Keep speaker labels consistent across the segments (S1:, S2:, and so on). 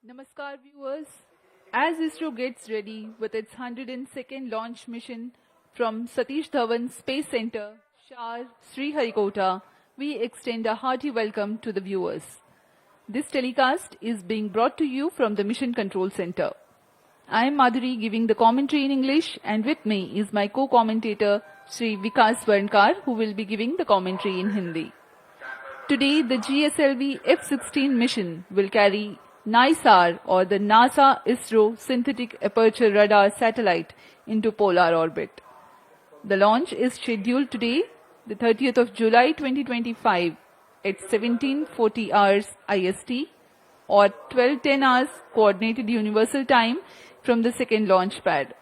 S1: Namaskar viewers. As ISRO gets ready with its 102nd launch mission from Satish Dhawan Space Center, Shar, Sriharikota, we extend a hearty welcome to the viewers. This telecast is being brought to you from the Mission Control Center. I am Madhuri giving the commentary in English, and with me is my co-commentator Sri Vikas Varnkar, who will be giving the commentary in Hindi. Today the GSLV F-16 mission will carry Nisar or the NASA-ISRO Synthetic Aperture Radar satellite into polar orbit. The launch is scheduled today, the 30th of July 2025 at 17:40 hours IST or 12:10 hours Coordinated Universal Time from the second launch pad.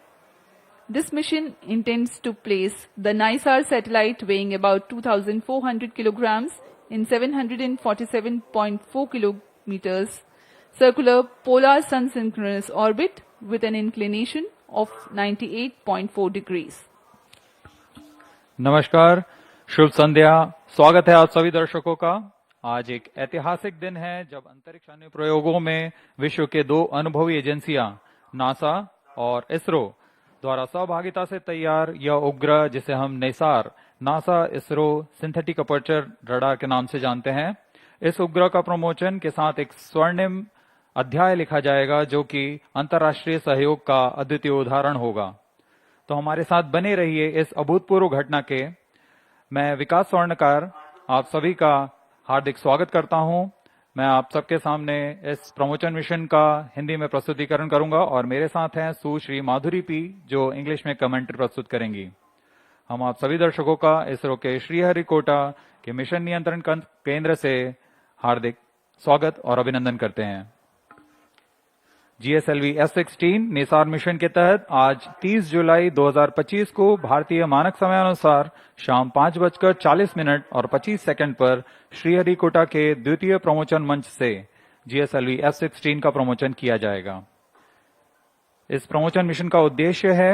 S1: This mission intends to place the Nisar satellite weighing about 2,400 kilograms in 747.4 kilometers circular polar sun-synchronous orbit with an inclination of 98.4 degrees.
S2: नमस्कार, शुभ संध्या। स्वागत है आप सभी दर्शकों का। आज एक ऐतिहासिक दिन है जब अंतरिक्ष अनुप्रयोगों में विश्व के दो अनुभवी एजेंसियां नासा और इसरो द्वारा सहभागिता से तैयार यह उपग्रह, जिसे हम Nisar NASA ISRO synthetic aperture radar के नाम से जानते हैं, इस उपग्रह का प्रमोशन के साथ एक स्वर्णिम अध्याय लिखा जाएगा जो कि अंतर्राष्ट्रीय सहयोग का अद्वितीय उदाहरण होगा। तो हमारे साथ बने रहिए इस अभूतपूर्व घटना के। मैं विकास स्वर्णकार आप सभी का हार्दिक स्वागत करता हूं। मैं आप सबके सामने इस प्रमोशन मिशन का हिंदी में प्रस्तुतिकरण करूंगा और मेरे साथ हैं सुश्री माधुरी पी, जो इंग्लिश में कमेंट्री प्रस्तुत करेंगी। हम आप सभी दर्शकों का इसरो के श्रीहरिकोटा के मिशन नियंत्रण केंद्र से हार्दिक स्वागत और अभिनंदन करते हैं। GSLV F-16 निसार मिशन के तहत आज 30 जुलाई 2025 को भारतीय मानक समयानुसार शाम 5:40 और 25 सेकंड पर श्रीहरिकोटा के द्वितीय प्रमोशन मंच से GSLV F-16 का प्रमोशन किया जाएगा। इस प्रमोशन मिशन का उद्देश्य है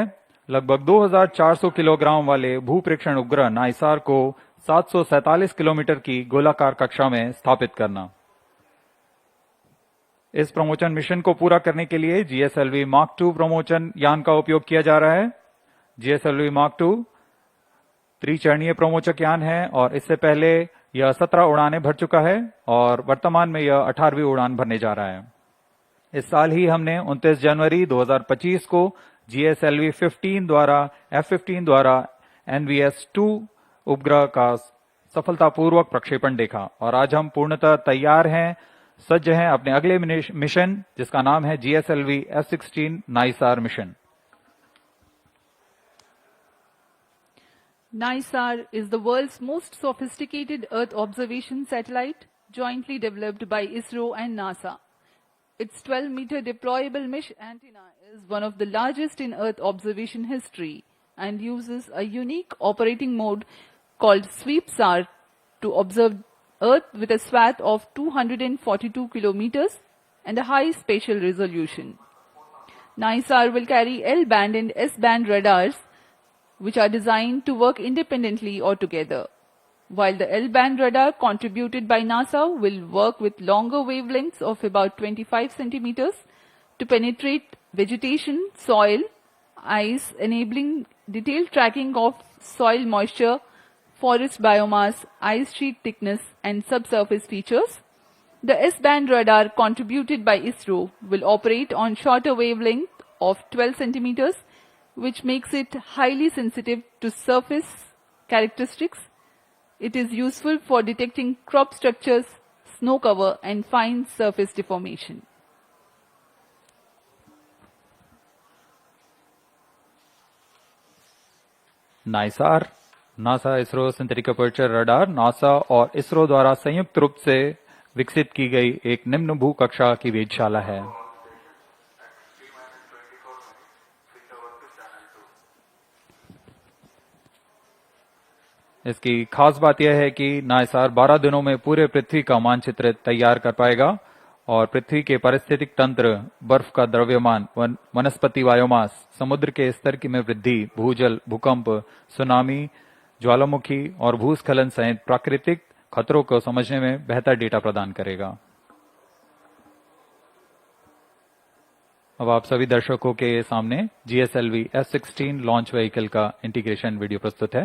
S2: लगभग 2400 किलोग्राम वाले भूप्रेक्षण उपग्रह नाइसार को 747 किलोमीटर की गोलाकार कक्षा में स्थापित करना। इस प्रमोशन मिशन को पूरा करने के लिए GSLV Mark II प्रमोशन यान का उपयोग किया जा रहा है। GSLV Mark II त्रिचरणीय प्रमोचक यान है और इससे पहले यह 17 उड़ानें भर चुका है और वर्तमान में यह 18वीं उड़ान भरने जा रहा है। इस साल ही हमने 29 जनवरी 2025 को GSLV F-15 द्वारा NVS-2 उपग्रह का सफलतापूर्वक प्रक्षेपण देखा और आज हम पूर्णतः तैयार हैं, सज्ज हैं अपने अगले मिशन, जिसका नाम है GSLV F-16 NISAR mission.
S1: Nisar is the world's most sophisticated Earth observation satellite, jointly developed by ISRO and NASA. Its 12-meter deployable mesh antenna is one of the largest in Earth observation history and uses a unique operating mode called Sweep SAR to observe Earth with a swath of 242 kilometers and a high spatial resolution. Nisar will carry L-band and S-band radars, which are designed to work independently or together. While the L-band radar contributed by NASA will work with longer wavelengths of about 25 centimeters to penetrate vegetation, soil, ice, enabling detailed tracking of soil moisture, forest biomass, ice sheet thickness and subsurface features. The S-band radar contributed by ISRO will operate on shorter wavelength of 12 centimeters, which makes it highly sensitive to surface characteristics. It is useful for detecting crop structures, snow cover and fine surface deformation.
S2: NISAR NASA ISRO synthetic aperture radar NASA और इसरो द्वारा संयुक्त रूप से विकसित की गई एक निम्न भू कक्षा की वेधशाला है। इसकी खास बात यह है कि नाइसार 12 दिनों में पूरे पृथ्वी का मानचित्र तैयार कर पाएगा और पृथ्वी के पारिस्थितिक तंत्र, बर्फ का द्रव्यमान, वनस्पति बायोमास, समुद्र के स्तर की में वृद्धि, भूजल, भूकंप, सुनामी, ज्वालामुखी और भूस्खलन सहित प्राकृतिक खतरों को समझने में बेहतर डेटा प्रदान करेगा। अब आप सभी दर्शकों के सामने GSLV F-16 लॉन्च व्हीकल का इंटीग्रेशन वीडियो प्रस्तुत है।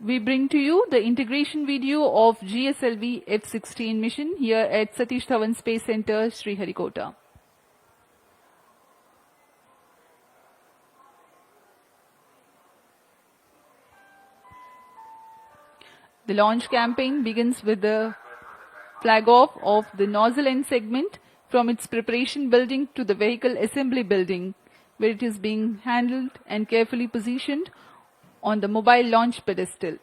S1: We bring to you the integration video of GSLV F-16 mission here at Satish Dhawan Space Center, Sriharikota. The launch campaign begins with the flag off of the nozzle end segment from its preparation building to the vehicle assembly building, where it is being handled and carefully positioned on the mobile launch pedestal.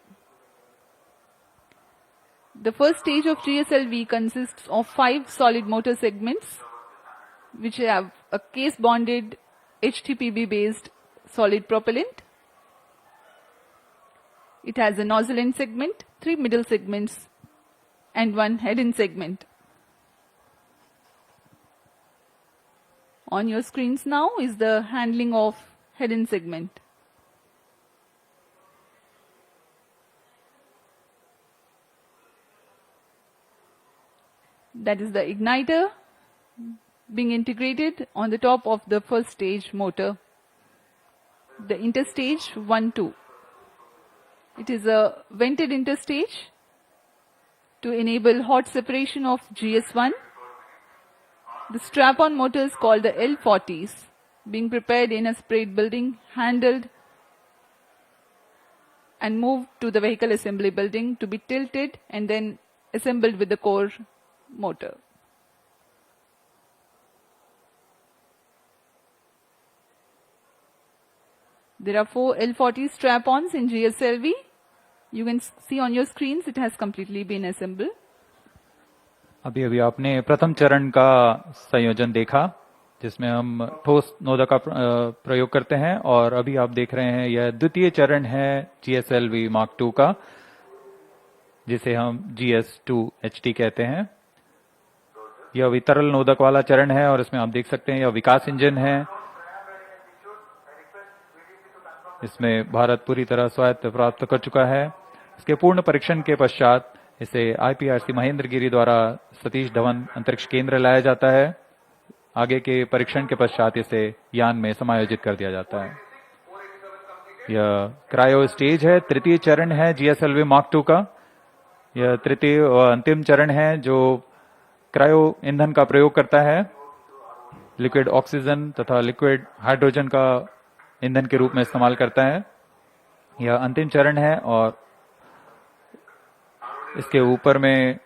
S1: The first stage of GSLV consists of 5 solid motor segments, which have a case-bonded HTPB-based solid propellant. It has a nozzle end segment, 3 middle segments, and 1 head end segment. On your screens now is the handling of head end segment. That is the igniter being integrated on the top of the first stage motor, the interstage 1-2. It is a vented interstage to enable hot separation of GS1. The strap-on motors called the L40s being prepared in a separate building, handled and moved to the vehicle assembly building to be tilted and then assembled with the core motor. There are 4 L40 strap-ons in GSLV. You can see on your screens it has completely been assembled.
S2: अभी अभी आपने प्रथम चरण का संयोजन देखा, जिसमें हम ठोस नोदक का प्रयोग करते हैं, और अभी आप देख रहे हैं यह द्वितीय चरण है GSLV Mark II का, जिसे हम GS2HT कहते हैं। यह अभी तरल नोदक वाला चरण है और इसमें आप देख सकते हैं यह विकास इंजन है। इसमें भारत पूरी तरह स्वायत्त प्राप्त कर चुका है। इसके पूर्ण परीक्षण के पश्चात इसे IPRC महेंद्रगिरी द्वारा सतीश धवन अंतरिक्ष केंद्र लाया जाता है। आगे के परीक्षण के पश्चात इसे यान में समायोजित कर दिया जाता है। यह क्रायो स्टेज है, तृतीय चरण है GSLV Mark II का। यह तृतीय और अंतिम चरण है जो क्रायो ईंधन का प्रयोग करता है, लिक्विड ऑक्सीजन तथा लिक्विड हाइड्रोजन का ईंधन के रूप में इस्तेमाल करता है। यह अंतिम चरण है और इसके ऊपर में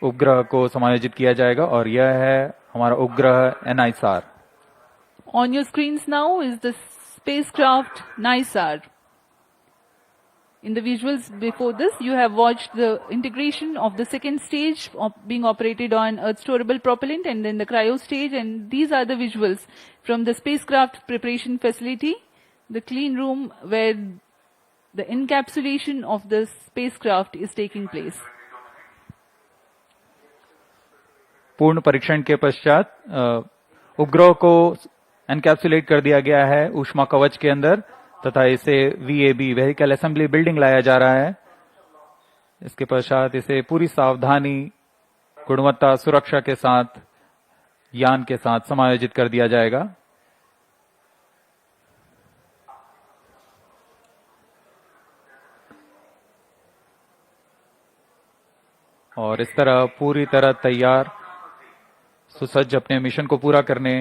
S2: उपग्रह को समायोजित किया जाएगा और यह है हमारा उपग्रह Nisar।
S1: On your screens now is the spacecraft Nisar. In the visuals before this, you have watched the integration of the second stage of being operated on Earth storable propellant and then the cryo stage, and these are the visuals from the spacecraft preparation facility, the clean room where the encapsulation of the spacecraft is taking place.
S2: पूर्ण परीक्षण के पश्चात उपग्रह को encapsulate कर दिया गया है ऊष्मा कवच के अंदर तथा इसे VAB व्हीकल असेंबली बिल्डिंग लाया जा रहा है। इसके पश्चात इसे पूरी सावधानी, गुणवत्ता, सुरक्षा के साथ यान के साथ समायोजित कर दिया जाएगा। और इस तरह पूरी तरह तैयार सुसज्ज अपने मिशन को पूरा करने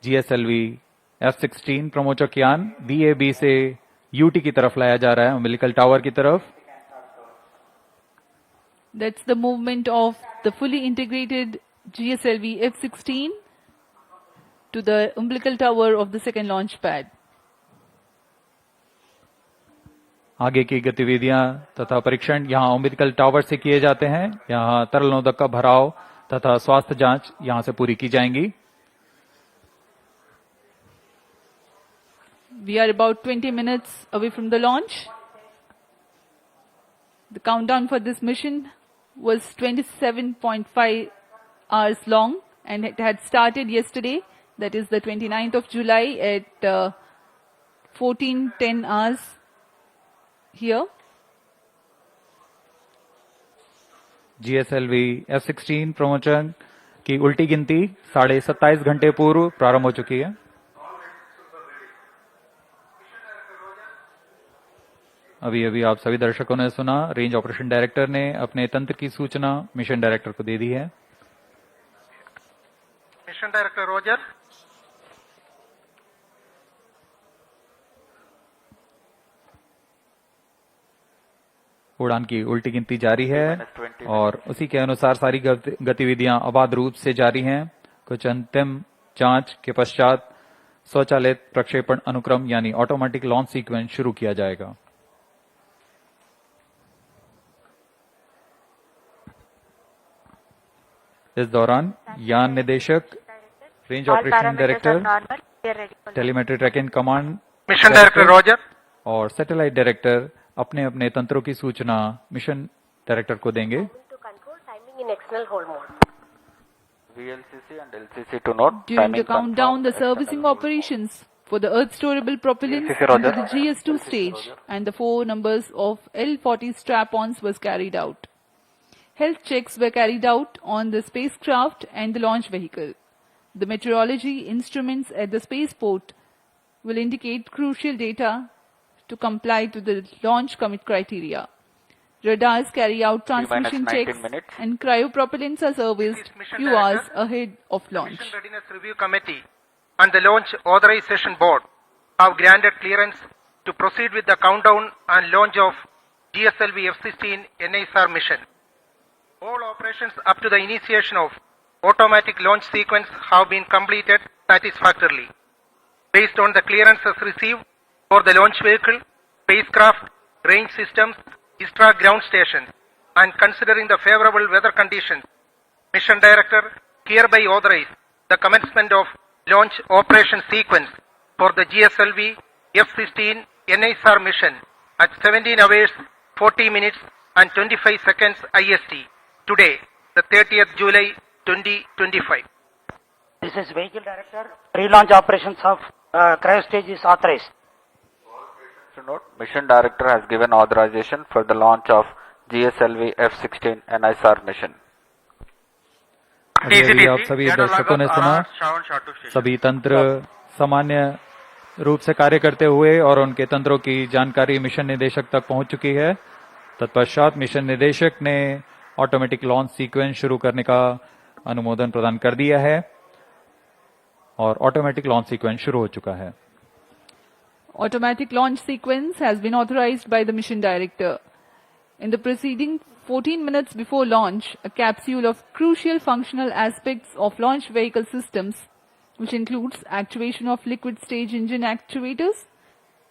S2: GSLV F-16 प्रमोचक यान VAB से UT की तरफ लाया जा रहा है, umbilical टावर की तरफ।
S1: That's the movement of the fully integrated GSLV F-16 to the umbilical tower of the second launch pad.
S2: आगे की गतिविधियां तथा परीक्षण यहां umbilical टावर से किए जाते हैं। यहां तरल नोदक का भराव तथा स्वास्थ्य जांच यहां से पूरी की जाएंगी।
S1: We are about 20 minutes away from the launch. The countdown for this mission was 27.5 hours long and it had started yesterday, that is the 29th of July at 14:10 hours here.
S2: GSLV F-16 प्रमोचक की उल्टी गिनती 27.5 घंटे पूर्व प्रारंभ हो चुकी है। अभी अभी आप सभी दर्शकों ने सुना, रेंज ऑपरेशन डायरेक्टर ने अपने तंत्र की सूचना मिशन डायरेक्टर को दे दी है।
S3: Mission director Roger.
S2: उड़ान की उल्टी गिनती जारी है और उसी के अनुसार सारी गतिविधियां अबाध रूप से जारी हैं। कुछ अंतिम जांच के पश्चात स्वचालित प्रक्षेपण अनुक्रम यानी ऑटोमेटिक लॉन्च सीक्वेंस शुरू किया जाएगा। इस दौरान यान निदेशक, range operation director, telemetry tracking command
S3: mission director Roger
S2: और सैटेलाइट डायरेक्टर अपने अपने तंत्रों की सूचना मिशन डायरेक्टर को देंगे।
S4: VLCC and LCC to note.
S1: During the countdown, the servicing operations for the Earth storable propellants into the GS2 stage and the 4 numbers of L40 strap-ons was carried out. Health checks were carried out on the spacecraft and the launch vehicle. The meteorology instruments at the spaceport will indicate crucial data to comply to the launch commit criteria. Radars carry out transmission checks and cryopropellants are serviced few hours ahead of launch.
S3: Mission Readiness Review Committee and the Launch Authorization Board have granted clearance to proceed with the countdown and launch of GSLV F-16 NISR mission. All operations up to the initiation of automatic launch sequence have been completed satisfactorily. Based on the clearances received for the launch vehicle, spacecraft, range systems, ISTRA ground stations, and considering the favorable weather conditions, Mission Director hereby authorized the commencement of launch operation sequence for the GSLV F-16 NISR mission at 17 hours, 40 minutes and 25 seconds IST today, the 30th July 2025.
S5: This is Vehicle Director. Pre-launch operations of cryo stage is authorized.
S4: To note, Mission Director has given authorization for the launch of GSLV F-16 NISR mission.
S2: अभी आप सभी दर्शकों ने सुना, सभी तंत्र सामान्य रूप से कार्य करते हुए और उनके तंत्रों की जानकारी मिशन निदेशक तक पहुंच चुकी है। तत्पश्चात मिशन निदेशक ने ऑटोमेटिक लॉन्च सीक्वेंस शुरू करने का अनुमोदन प्रदान कर दिया है और ऑटोमेटिक लॉन्च सीक्वेंस शुरू हो चुका है।
S1: Automatic launch sequence has been authorized by the mission director. In the preceding 14 minutes before launch, a capsule of crucial functional aspects of launch vehicle systems, which includes actuation of liquid stage engine actuators,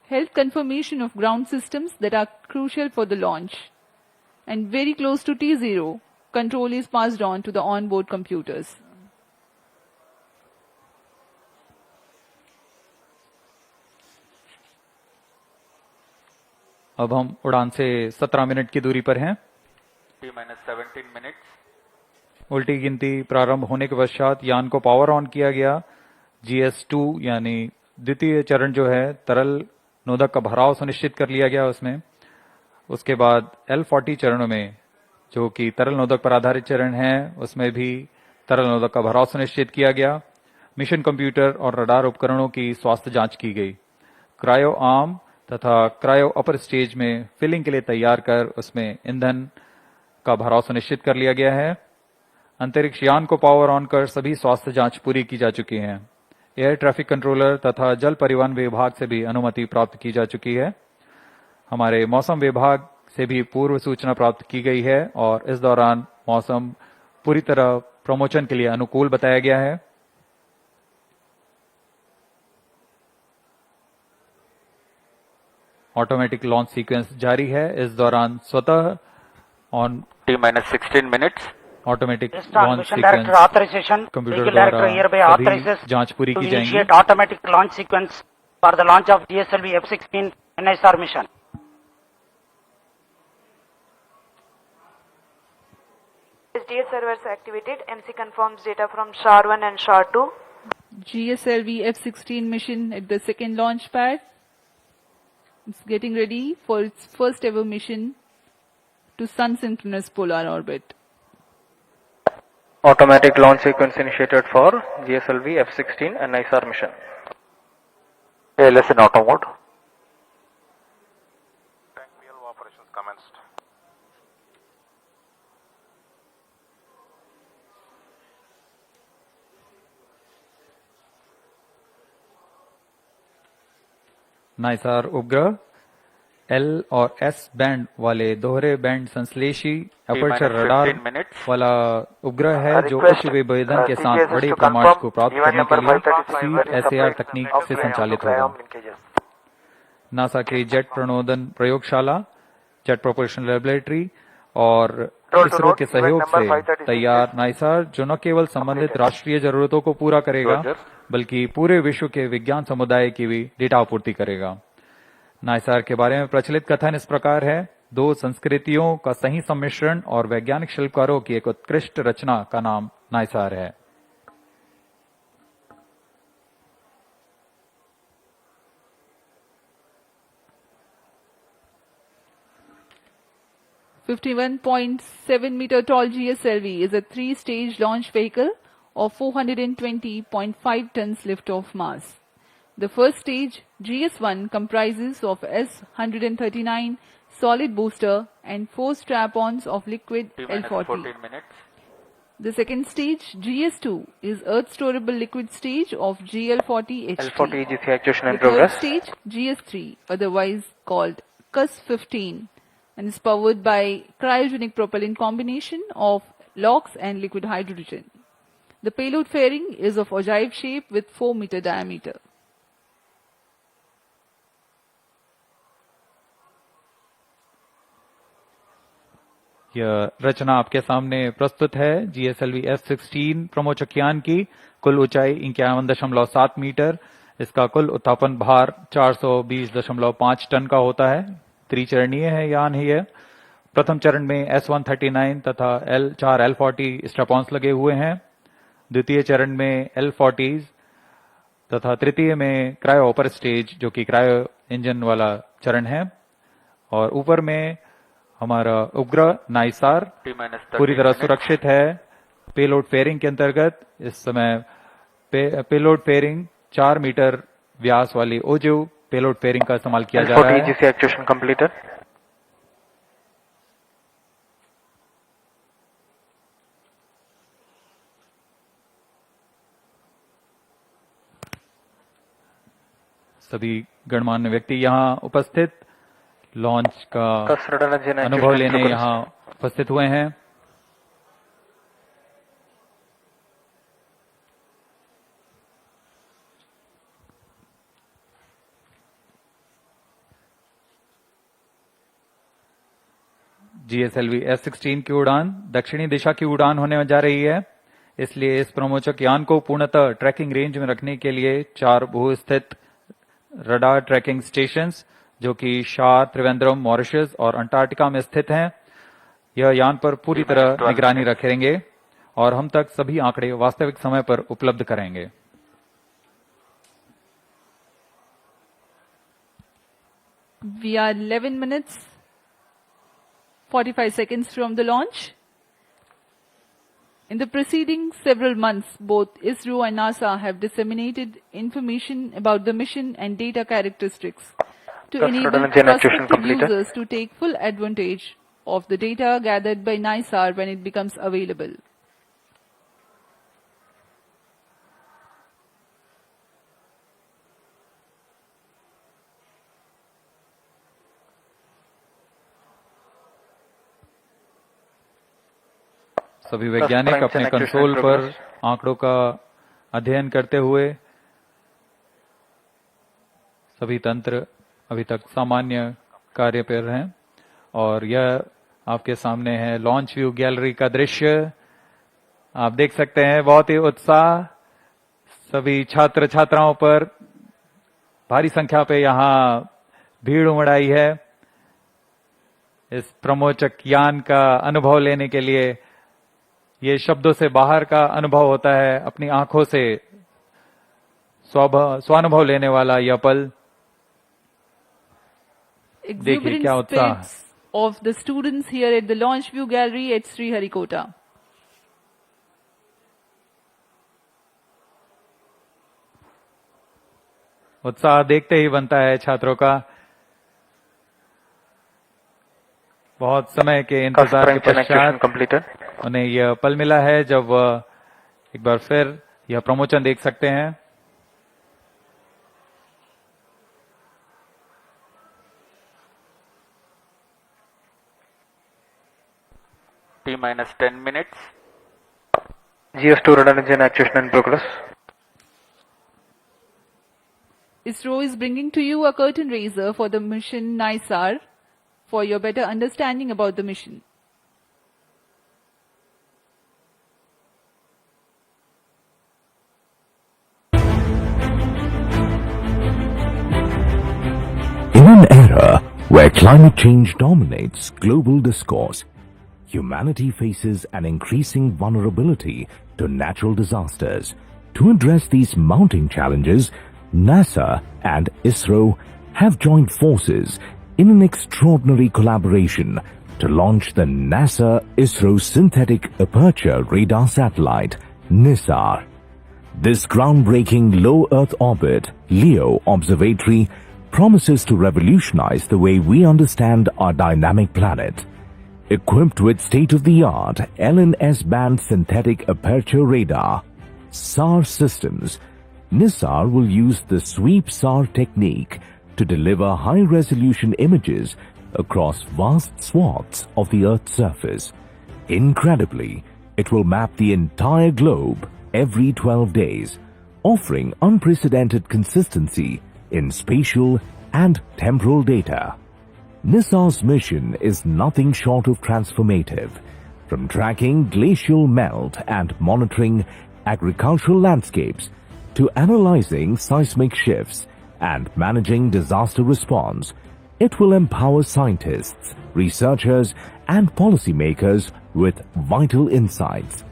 S1: health confirmation of ground systems that are crucial for the launch, and very close to T0, control is passed on to the onboard computers.
S2: अब हम उड़ान से 17 minute की दूरी पर हैं।
S4: T-17 minutes.
S2: उल्टी गिनती प्रारंभ होने के पश्चात यान को पावर ऑन किया गया। GS2 यानी द्वितीय चरण जो है, तरल नोदक का भराव सुनिश्चित कर लिया गया उसमें। उसके बाद L40 चरणों में, जो कि तरल नोदक पर आधारित चरण है, उसमें भी तरल नोदक का भराव सुनिश्चित किया गया। मिशन कंप्यूटर और रडार उपकरणों की स्वास्थ्य जांच की गई। क्रायो आर्म तथा क्रायो अपर स्टेज में फिलिंग के लिए तैयार कर उसमें ईंधन का भराव सुनिश्चित कर लिया गया है। अंतरिक्ष यान को पावर ऑन कर सभी स्वास्थ्य जांच पूरी की जा चुकी है। एयर ट्रैफिक कंट्रोलर तथा जल परिवहन विभाग से भी अनुमति प्राप्त की जा चुकी है। हमारे मौसम विभाग से भी पूर्व सूचना प्राप्त की गई है और इस दौरान मौसम पूरी तरह प्रमोशन के लिए अनुकूल बताया गया है। ऑटोमेटिक लॉन्च सीक्वेंस जारी है। इस दौरान स्वतः on
S4: T-16 minutes.
S2: Automatic
S5: Based on
S2: launch
S5: Mission Director
S2: sequence
S5: authorization,
S2: computer
S5: Vehicle
S2: द्वारा
S5: Director hereby
S2: सभी
S5: authorizes
S2: जांच पूरी
S5: to
S2: की जाएंगी।
S5: initiate automatic launch sequence for the launch of GSLV F-16 NISR mission.
S6: SDA servers activated. MC confirms data from SHAR-1 and SHAR-2.
S1: GSLV F-16 mission at the second launch pad. It's getting ready for its first ever mission to sun synchronous polar orbit.
S3: Automatic launch sequence initiated for GSLV F-16 and Nisar mission.
S4: ALS in auto mode.
S7: Tank PLO operations commenced.
S2: नाइसार उपग्रह L और S band वाले दोहरे band संश्लेषी aperture radar
S4: 15 minutes.
S2: वाला उपग्रह है जो
S4: Request,
S2: उच्च विभेदन के साथ
S4: CGS
S2: बड़े
S4: to
S2: प्रमाण
S4: confirm
S2: को प्राप्त
S4: event
S2: करने के
S4: number
S2: लिए
S4: 535 is
S2: CSAR
S4: separate
S2: तकनीक
S4: of
S2: से
S4: cryom
S2: संचालित
S4: to cryom
S2: होगा।
S4: linkages.
S2: नासा के जेट प्रणोदन प्रयोगशाला, जेट प्रोपल्शन लैबोरेटरी और
S4: Control to
S2: इसरो
S4: note,
S2: के
S4: event
S2: सहयोग
S4: number
S2: से
S4: 536
S2: तैयार नाइसार जो न केवल संबंधित
S4: Completed.
S2: राष्ट्रीय जरूरतों को पूरा करेगा
S4: Roger.
S2: बल्कि पूरे विश्व के विज्ञान समुदाय की भी डेटा आपूर्ति करेगा। नाइसार के बारे में प्रचलित कथन इस प्रकार है, दो संस्कृतियों का सही सम्मिश्रण और वैज्ञानिक शिल्पकारों की एक उत्कृष्ट रचना का नाम नाइसार है।
S1: .7-meter tall GSLV is a three-stage launch vehicle of 420.5 tons liftoff mass. The first stage, GS1, comprises of S-139 solid booster and 4 strap-ons of liquid
S4: T minus
S1: L-40.
S4: 14 minutes.
S1: The second stage, GS2, is Earth storable liquid stage of GL-40 HT.
S3: L-40 EGC actuation in
S1: The third
S3: progress.
S1: stage, GS3, otherwise called CUS-15, and is powered by cryogenic propellant combination of LOX and liquid hydrogen. The payload fairing is of ogive shape with 4-meter diameter.
S2: यह रचना आपके सामने प्रस्तुत है GSLV F-16 प्रमोचकयान की। कुल ऊंचाई 51.7 metre. इसका कुल उत्थापन भार 420.5 टन का होता है। त्रिचरणीय है यान ही है। प्रथम चरण में S-139 तथा चार L-40 स्ट्रैप-ऑन्स लगे हुए हैं। द्वितीय चरण में L-40 तथा तृतीय में क्रायो अपर स्टेज जो कि क्रायो इंजन वाला चरण है। और ऊपर में हमारा उपग्रह नाइसार पूरी तरह सुरक्षित है। पेलोड फेयरिंग के अंतर्गत इस समय पेलोड फेयरिंग 4 मीटर व्यास वाली ओजिव पेलोड फेयरिंग का इस्तेमाल किया जा रहा है।
S3: L-40 EGC actuation completed.
S2: सभी गणमान्य व्यक्ति यहाँ उपस्थित लॉन्च का
S3: Custodian engine
S2: अनुभव
S3: actuation in
S2: लेने
S3: progress.
S2: यहाँ उपस्थित हुए हैं। जीएसएलवी F-16 की उड़ान दक्षिणी दिशा की उड़ान होने जा रही है, इसलिए इस प्रमोचक यान को पूर्णतः ट्रैकिंग रेंज में रखने के लिए 4 भू-स्थित रडार ट्रैकिंग स्टेशंस जो कि शार, त्रिवेंद्रम, मॉरिशस और अंटार्कटिका में स्थित हैं, यह यान पर पूरी तरह निगरानी रखेंगे और हम तक सभी आंकड़े वास्तविक समय पर उपलब्ध करेंगे।
S1: We are 11 minutes 45 seconds from the launch. In the preceding several months, both ISRO and NASA have disseminated information about the mission and data characteristics to enable
S3: Custodian engine actuation
S1: prospective
S3: completed.
S1: users to take full advantage of the data gathered by NISAR when it becomes available.
S2: सभी वैज्ञानिक अपने console पर आंकड़ों का अध्ययन करते हुए सभी तंत्र अभी तक सामान्य कार्य पर हैं और यह आपके सामने है लॉन्च व्यू गैलरी का दृश्य। आप देख सकते हैं बहुत ही उत्साह सभी छात्र छात्राओं पर भारी संख्या पे यहाँ भीड़ उमड़ आई है इस प्रमोचक यान का अनुभव लेने के लिए। ये शब्दों से बाहर का अनुभव होता है, अपनी आंखों से स्वानुभव लेने वाला यह पल। देखिए क्या
S1: Exuberant
S2: उत्साह।
S1: spirits of the students here at the launch view gallery at Sriharikota.
S2: उत्साह देखते ही बनता है छात्रों का। बहुत समय के इंतजार के पश्चात
S3: completed.
S2: उन्हें यह पल मिला है जब वह एक बार फिर यह प्रमोशन देख सकते हैं।
S4: T minus 10 minutes.
S3: GS2 radar engine actuation in progress.
S1: ISRO is bringing to you a curtain raiser for the mission Nisar for your better understanding about the mission.
S8: In an era where climate change dominates global discourse, humanity faces an increasing vulnerability to natural disasters. To address these mounting challenges, NASA and ISRO have joined forces in an extraordinary collaboration to launch the NASA-ISRO Synthetic Aperture Radar Satellite, Nisar. This groundbreaking low Earth orbit LEO observatory promises to revolutionize the way we understand our dynamic planet. Equipped with state-of-the-art LNS-band synthetic aperture radar, SAR systems, Nisar will use the sweep SAR technique to deliver high-resolution images across vast swaths of the Earth's surface. Incredibly, it will map the entire globe every 12 days, offering unprecedented consistency in spatial and temporal data. Nisar's mission is nothing short of transformative. From tracking glacial melt and monitoring agricultural landscapes to analyzing seismic shifts and managing disaster response, it will empower scientists, researchers, and policymakers with vital insights.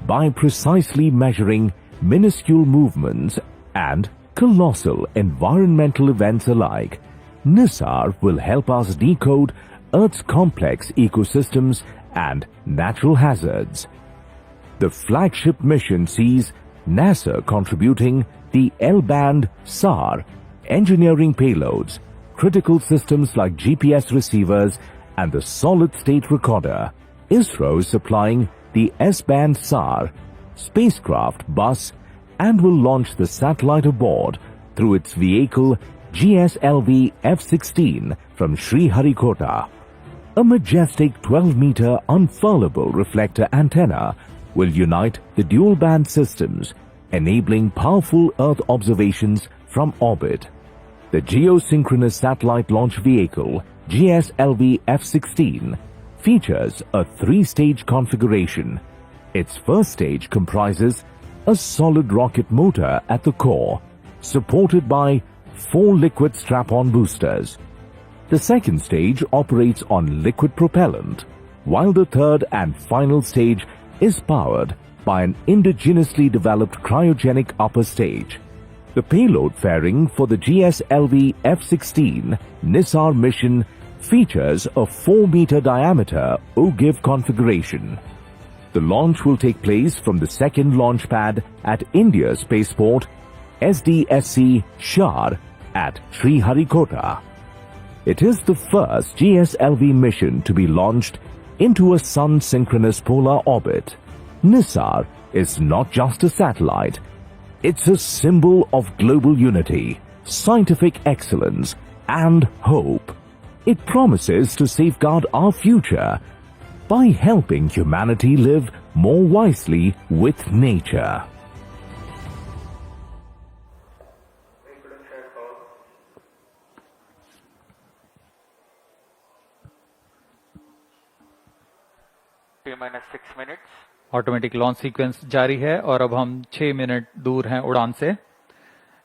S8: By precisely measuring minuscule movements and colossal environmental events alike, Nisar will help us decode Earth's complex ecosystems and natural hazards. The flagship mission sees NASA contributing the L-band SAR, engineering payloads, critical systems like GPS receivers, and the solid-state recorder. ISRO is supplying the S-band SAR, spacecraft bus, and will launch the satellite aboard through its vehicle GSLV F-16 from Sriharikota. A majestic 12-meter unfurlable reflector antenna will unite the dual-band systems, enabling powerful Earth observations from orbit. The geosynchronous satellite launch vehicle GSLV F-16 features a three-stage configuration. Its first stage comprises a solid rocket motor at the core, supported by 4 liquid strap-on boosters. The second stage operates on liquid propellant, while the third and final stage is powered by an indigenously developed cryogenic upper stage. The payload fairing for the GSLV F-16 Nisar mission features a 4-meter diameter OGIV configuration. The launch will take place from the second launch pad at India's spaceport SDSC Shar at Sriharikota. It is the first GSLV mission to be launched into a sun-synchronous polar orbit. Nisar is not just a satellite, it's a symbol of global unity, scientific excellence, and hope. It promises to safeguard our future by helping humanity live more wisely with nature.
S4: T minus 6 minutes.
S2: Automatic launch sequence जारी है और अब हम 6 minute दूर हैं उड़ान से।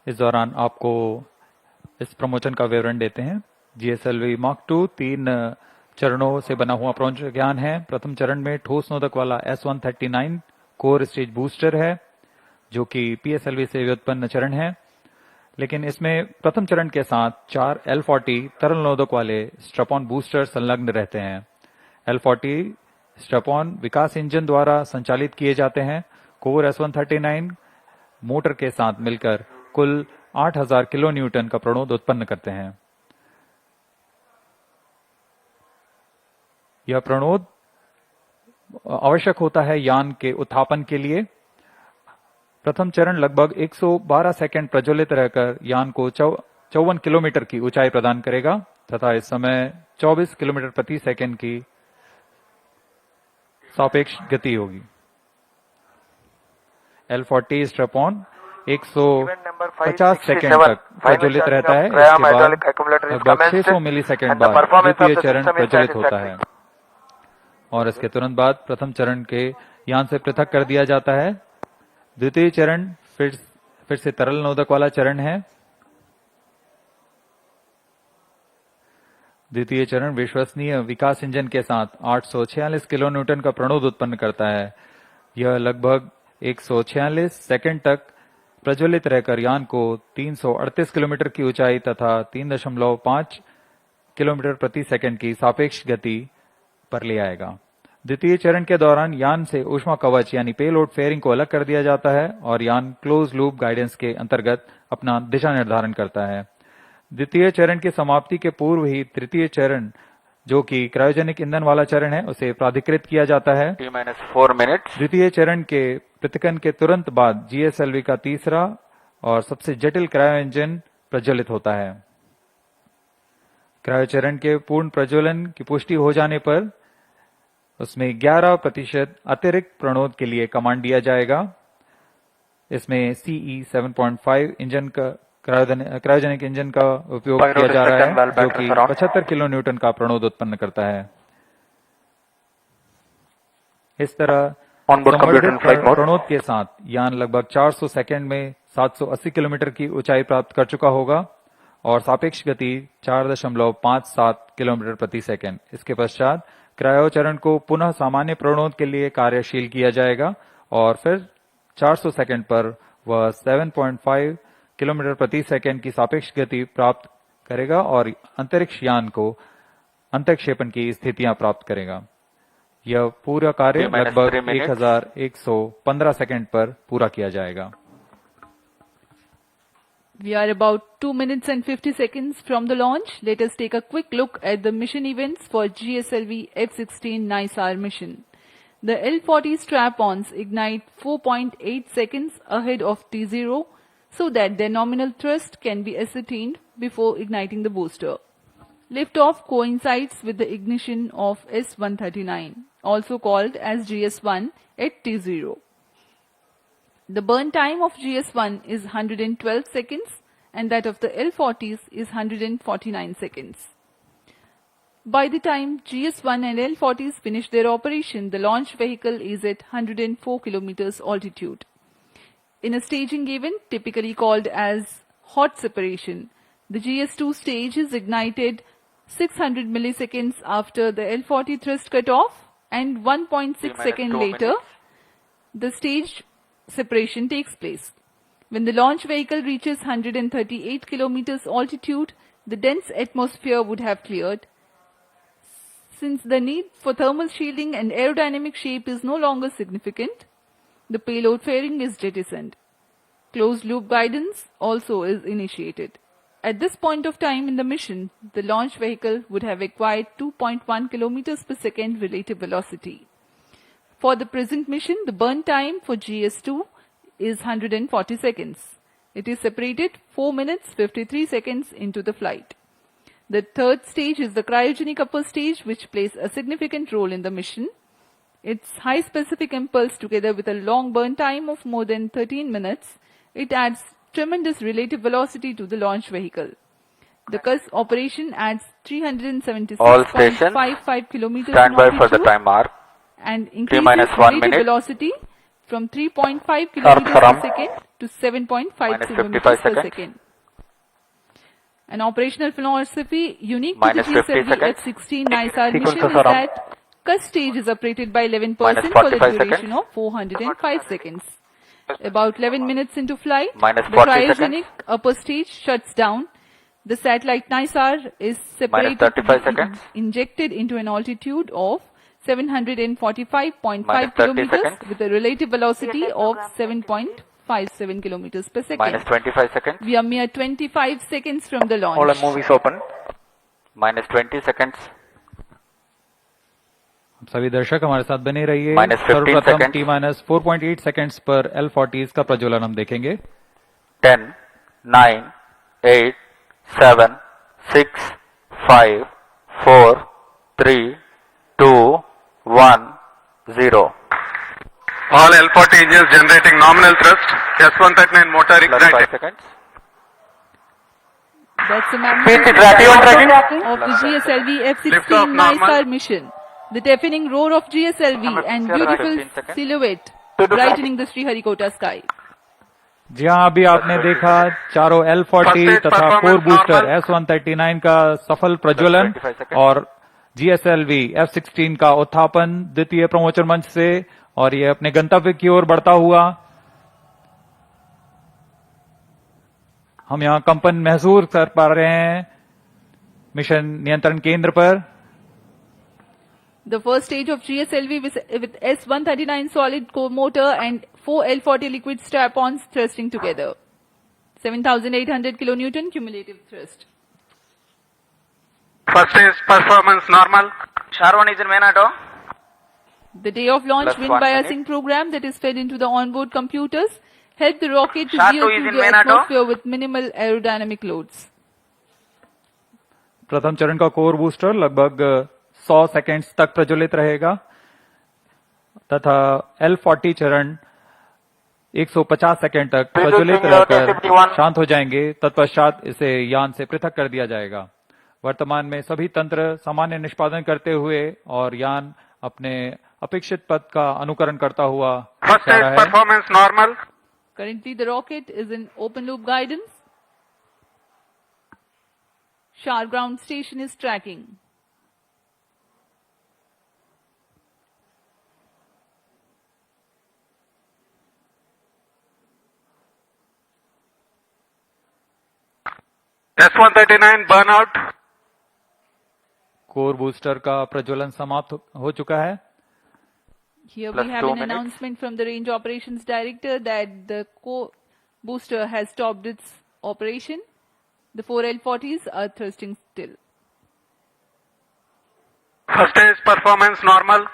S2: इस दौरान आपको इस प्रमोशन का विवरण देते हैं। GSLV Mark 2 3 चरणों से बना हुआ प्रमोशन ज्ञान है। प्रथम चरण में ठोस नोदक वाला S139 कोर स्टेज बूस्टर है, जो कि PSLV से व्युत्पन्न चरण है, लेकिन इसमें प्रथम चरण के साथ 4 L40 तरल नोदक वाले स्ट्रपॉन बूस्टर संलग्न रहते हैं। L40 स्ट्रपॉन विकास इंजन द्वारा संचालित किए जाते हैं। कोर S139 मोटर के साथ मिलकर कुल 8000 किलो न्यूटन का प्रणोद उत्पन्न करते हैं। यह प्रणोद आवश्यक होता है यान के उत्थापन के लिए। प्रथम चरण लगभग 112 सेकंड प्रज्वलित रहकर यान को 54 किलोमीटर की ऊंचाई प्रदान करेगा तथा इस समय 24 किलोमीटर प्रति सेकंड की सापेक्ष गति होगी। L40 स्ट्रैप-ऑन 150 सेकंड तक प्रज्वलित रहता है। इसके बाद लगभग 600 मिलीसेकंड बाद द्वितीय चरण प्रज्वलित होता है और इसके तुरंत बाद प्रथम चरण के यान से पृथक कर दिया जाता है। द्वितीय चरण फिर से तरल नोदक वाला चरण है। द्वितीय चरण विश्वसनीय विकास इंजन के साथ 846 किलो न्यूटन का प्रणोद उत्पन्न करता है। यह लगभग 146 सेकंड तक प्रज्वलित रहकर यान को 338 किलोमीटर की ऊंचाई तथा 3.5 किलोमीटर प्रति सेकंड की सापेक्ष गति पर ले आएगा। द्वितीय चरण के दौरान यान से ऊष्मा कवच यानी पेलोड फेयरिंग को अलग कर दिया जाता है और यान क्लोज लूप गाइडेंस के अंतर्गत अपना दिशा निर्धारण करता है। द्वितीय चरण की समाप्ति के पूर्व ही तृतीय चरण, जो कि क्रायोजेनिक ईंधन वाला चरण है, उसे प्राधिकृत किया जाता है।
S4: T-4 minutes.
S2: द्वितीय चरण के पृथक्कन के तुरंत बाद GSLV का तीसरा और सबसे जटिल क्रायो इंजन प्रज्वलित होता है। क्रायो चरण के पूर्ण प्रज्वलन की पुष्टि हो जाने पर उसमें 11% अतिरिक्त प्रणोद के लिए कमांड दिया जाएगा। इसमें CE 7.5 इंजन का क्रायोजेनिक इंजन का उपयोग किया जा रहा है, जो कि 75 किलो न्यूटन का प्रणोद उत्पन्न करता है। इस तरह प्रणोद के साथ यान लगभग 400 सेकंड में 780 किलोमीटर की ऊंचाई प्राप्त कर चुका होगा और सापेक्ष गति 4.57 किलोमीटर प्रति सेकंड। इसके पश्चात क्रायो चरण को पुनः सामान्य प्रणोद के लिए कार्यशील किया जाएगा और फिर 400 सेकंड पर वह 7.5 किलोमीटर प्रति सेकंड की सापेक्ष गति प्राप्त करेगा और अंतरिक्ष यान को अंतक्षेपण की स्थितियां प्राप्त करेगा। यह पूरा कार्य लगभग 1115 सेकंड पर पूरा किया जाएगा।
S1: We are about 2 minutes and 50 seconds from the launch. Let us take a quick look at the mission events for GSLV F-16 Nisar mission. The L-40 strap-ons ignite 4.8 seconds ahead of T0 so that their nominal thrust can be ascertained before igniting the booster. Liftoff coincides with the ignition of S-139, also called as GS-1 at T0. The burn time of GS-1 is 112 seconds and that of the L-40s is 149 seconds. By the time GS-1 and L-40s finish their operation, the launch vehicle is at 104 kilometers altitude. In a staging event typically called as hot separation, the GS-2 stage is ignited 600 milliseconds after the L-40 thrust cutoff and 1.6 seconds later, the stage separation takes place. When the launch vehicle reaches 138 kilometers altitude, the dense atmosphere would have cleared. Since the need for thermal shielding and aerodynamic shape is no longer significant, the payload fairing is jettisoned. Closed loop guidance also is initiated. At this point of time in the mission, the launch vehicle would have acquired 2.1 kilometers per second relative velocity. For the present mission, the burn time for GS2 is 140 seconds. It is separated 4 minutes 53 seconds into the flight. The third stage is the cryogenic upper stage, which plays a significant role in the mission. Its high specific impulse together with a long burn time of more than 13 minutes, it adds tremendous relative velocity to the launch vehicle. The CUS operation adds 376.55 kilometers
S4: Stand by
S1: in
S4: for the
S1: altitude
S4: time mark.
S1: and increases
S4: 1
S1: relative
S4: minute.
S1: velocity from 3.5 kilometers per second to 7.5 kilometers per
S4: seconds.
S1: second. An operational philosophy unique to
S4: Minus
S1: the
S4: 50
S1: GSLV
S4: seconds.
S1: F-16 Nisar mission
S3: Sequences
S1: is
S3: are up.
S1: that CUS stage is operated by 11%
S4: Minus
S1: for the
S4: 45
S1: duration
S4: seconds.
S1: of 405 seconds. About 11 minutes into flight,
S4: Minus
S1: the
S4: 40
S1: cryogenic
S4: seconds.
S1: upper stage shuts down. The satellite Nisar is separated
S4: Minus 35
S1: to be
S4: seconds.
S1: injected into an altitude of 745.5
S4: Minus 30
S1: kilometers
S4: seconds.
S1: with a relative velocity of 7.5 0.57 kilometers per second.
S4: Minus 25 seconds.
S1: We are mere 25 seconds from the launch.
S7: All movies open.
S4: Minus 20 seconds.
S2: सभी दर्शक हमारे साथ बने रहिए।
S4: Minus 15
S2: सर्वप्रथम
S4: seconds.
S2: T minus 4.8 seconds पर L40 का प्रज्वलन हम देखेंगे।
S4: 10, 9, 8, 7, 6, 5, 4, 3, 2, 1, 0.
S7: All L40 engines generating nominal thrust. S139 motor
S4: Plus 5
S7: ignited.
S4: seconds.
S1: That's a
S4: Speed tracking on tracking.
S1: of the GSLV
S7: Lift off
S1: F-16
S7: normal.
S1: Nisar mission. The deafening roar of GSLV and beautiful
S4: 15 seconds.
S1: silhouette brightening the Sriharikota sky.
S2: जी हाँ, अभी आपने देखा चारों L40 तथा core booster S139 का सफल प्रज्वलन
S4: 25 seconds.
S2: और GSLV F-16 का उत्थापन द्वितीय प्रमोचन मंच से, और ये अपने गंतव्य की ओर बढ़ता हुआ। हम यहाँ कंपन महसूस कर पा रहे हैं मिशन नियंत्रण केंद्र पर।
S1: The first stage of GSLV with S139 solid core motor and 4 L40 liquid strap-ons thrusting together. 7,800 kilonewton cumulative thrust.
S7: First stage performance normal.
S5: Char1 is in main auto.
S1: The day of launch
S4: Plus
S1: wind
S4: 1
S1: biasing
S4: minute.
S1: program that is fed into the onboard computers helped the rocket to
S5: Char2
S1: veer
S5: is
S1: through
S5: in
S1: the
S5: main auto.
S1: atmosphere with minimal aerodynamic loads.
S2: प्रथम चरण का core booster लगभग 100 seconds तक प्रज्वलित रहेगा तथा L40 चरण 150 second तक प्रज्वलित रहकर शांत हो जाएंगे। तत्पश्चात इसे यान से पृथक कर दिया जाएगा। वर्तमान में सभी तंत्र सामान्य निष्पादन करते हुए और यान अपने अपेक्षित पथ का अनुकरण करता हुआ
S7: First
S2: जा रहा
S7: stage
S2: है।
S7: performance normal.
S1: Currently the rocket is in open loop guidance. Shar ground station is tracking.
S7: S139 burnout.
S2: Core booster का प्रज्वलन समाप्त हो चुका है।
S1: Here
S4: Plus
S1: we have
S4: 2
S1: an
S4: minutes.
S1: announcement from the range operations director that the booster has stopped its operation. The 4 L40s are thrusting still.
S7: First stage performance normal.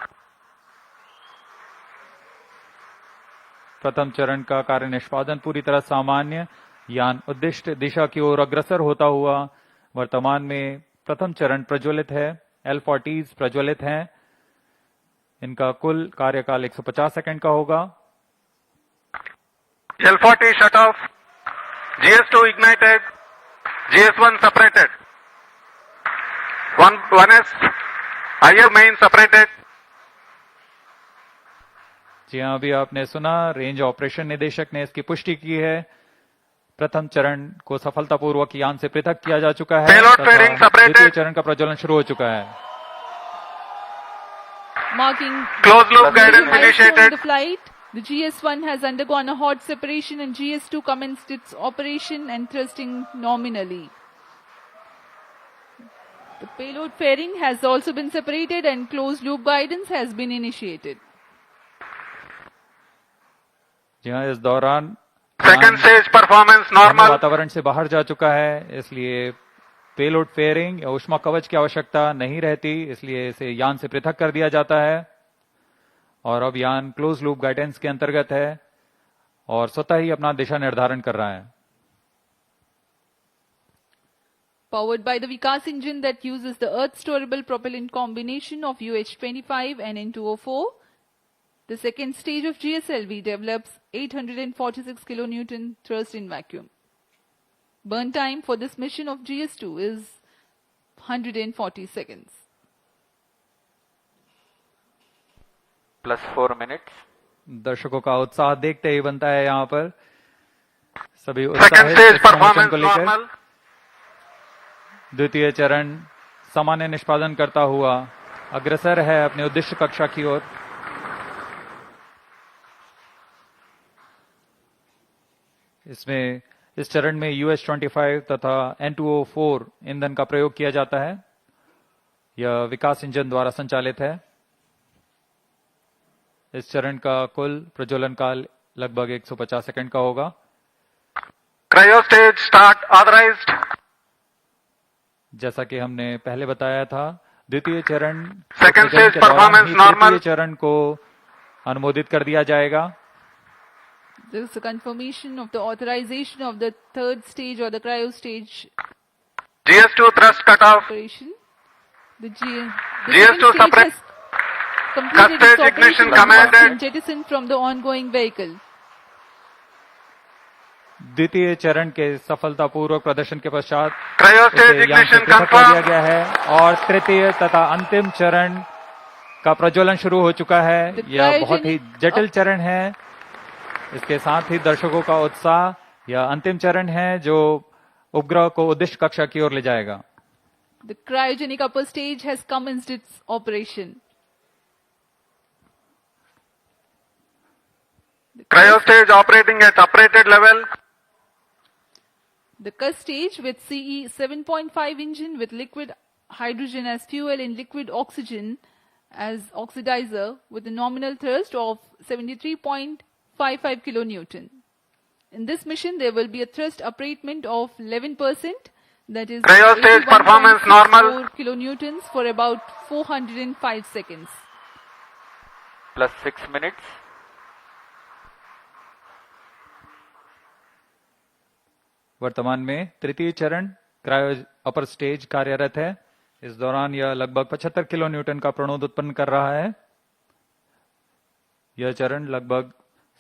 S2: प्रथम चरण का कार्य निष्पादन पूरी तरह सामान्य। यान उद्दिष्ट दिशा की ओर अग्रसर होता हुआ। वर्तमान में प्रथम चरण प्रज्वलित है। L40s प्रज्वलित हैं। इनका कुल कार्यकाल 150 सेकंड का होगा।
S7: L40 shut off. GS2 ignited. GS1 separated. 1S. IR main separated.
S2: जी हाँ, अभी आपने सुना, रेंज ऑपरेशन निदेशक ने इसकी पुष्टि की है। प्रथम चरण को सफलतापूर्वक यान से पृथक किया जा चुका है
S7: Payload
S2: तथा
S7: fairing separated.
S2: द्वितीय चरण का प्रज्वलन शुरू हो चुका है।
S1: Marking
S7: Closed loop
S1: the
S7: guidance
S1: milestone in
S7: initiated.
S1: the flight, the GS1 has undergone a hot separation and GS2 commenced its operation and thrusting nominally. The payload fairing has also been separated and closed loop guidance has been initiated.
S2: जी हाँ, इस दौरान
S7: Second stage performance normal.
S2: वातावरण से बाहर जा चुका है, इसलिए पेलोड फेयरिंग या ऊष्मा कवच की आवश्यकता नहीं रहती, इसलिए इसे यान से पृथक कर दिया जाता है। और अब यान क्लोज लूप गाइडेंस के अंतर्गत है और स्वतः ही अपना दिशा निर्धारण कर रहा है।
S1: Powered by the Vikas engine that uses the Earth storable propellant combination of UH-25 and N2O4, the second stage of GSLV develops 846 kilonewton thrust in vacuum. Burn time for this mission of GS2 is 140 seconds.
S4: Plus 4 minutes.
S2: दर्शकों का उत्साह देखते ही बनता है यहाँ पर। सभी
S7: Second
S2: उत्साहित
S7: stage
S2: इस प्रमोशन
S7: performance
S2: को लेकर।
S7: normal.
S2: द्वितीय चरण सामान्य निष्पादन करता हुआ अग्रसर है अपने उद्दिष्ट कक्षा की ओर। इसमें इस चरण में UH-25 तथा N2O4 ईंधन का प्रयोग किया जाता है। यह विकास इंजन द्वारा संचालित है। इस चरण का कुल प्रज्वलन काल लगभग 150 सेकंड का होगा।
S7: Cryo stage start authorized.
S2: जैसा कि हमने पहले बताया था, द्वितीय चरण
S7: Second
S2: के
S7: stage
S2: दौरान
S7: performance
S2: ही
S7: normal.
S2: तृतीय चरण को अनुमोदित कर दिया जाएगा।
S1: There is a confirmation of the authorization of the third stage or the cryo stage
S7: GS2 thrust cutoff.
S1: operation. The
S7: GS2
S1: second stage
S7: separate.
S1: has completed its
S7: Stage ignition
S1: operation and
S7: commanded.
S1: been jettisoned from the ongoing vehicle.
S2: द्वितीय चरण के सफलतापूर्वक प्रदर्शन के पश्चात
S7: Cryo
S2: उसे
S7: stage
S2: यहाँ से
S7: ignition
S2: पृथक कर दिया
S7: confirmed.
S2: गया है और तृतीय तथा अंतिम चरण का प्रज्वलन शुरू हो चुका है।
S1: The
S2: यह बहुत ही
S1: cryogenic
S2: जटिल चरण है। इसके साथ ही दर्शकों का उत्साह, यह अंतिम चरण है जो उपग्रह को उद्देश्य कक्षा की ओर ले जाएगा।
S1: The cryogenic upper stage has commenced its operation.
S7: Cryo stage operating at operated level.
S1: The Cus stage with CE 7.5 engine with liquid hydrogen as fuel and liquid oxygen as oxidizer with a nominal thrust of 73.55 kilonewton. In this mission, there will be a thrust upratement of 11%, that is
S7: Cryo stage performance normal.
S1: 81.64 kilonewtons for about 405 seconds.
S4: Plus 6 minutes.
S2: वर्तमान में तृतीय चरण cryo upper stage कार्यरत है। इस दौरान यह लगभग 75 किलो न्यूटन का प्रणोद उत्पन्न कर रहा है। यह चरण लगभग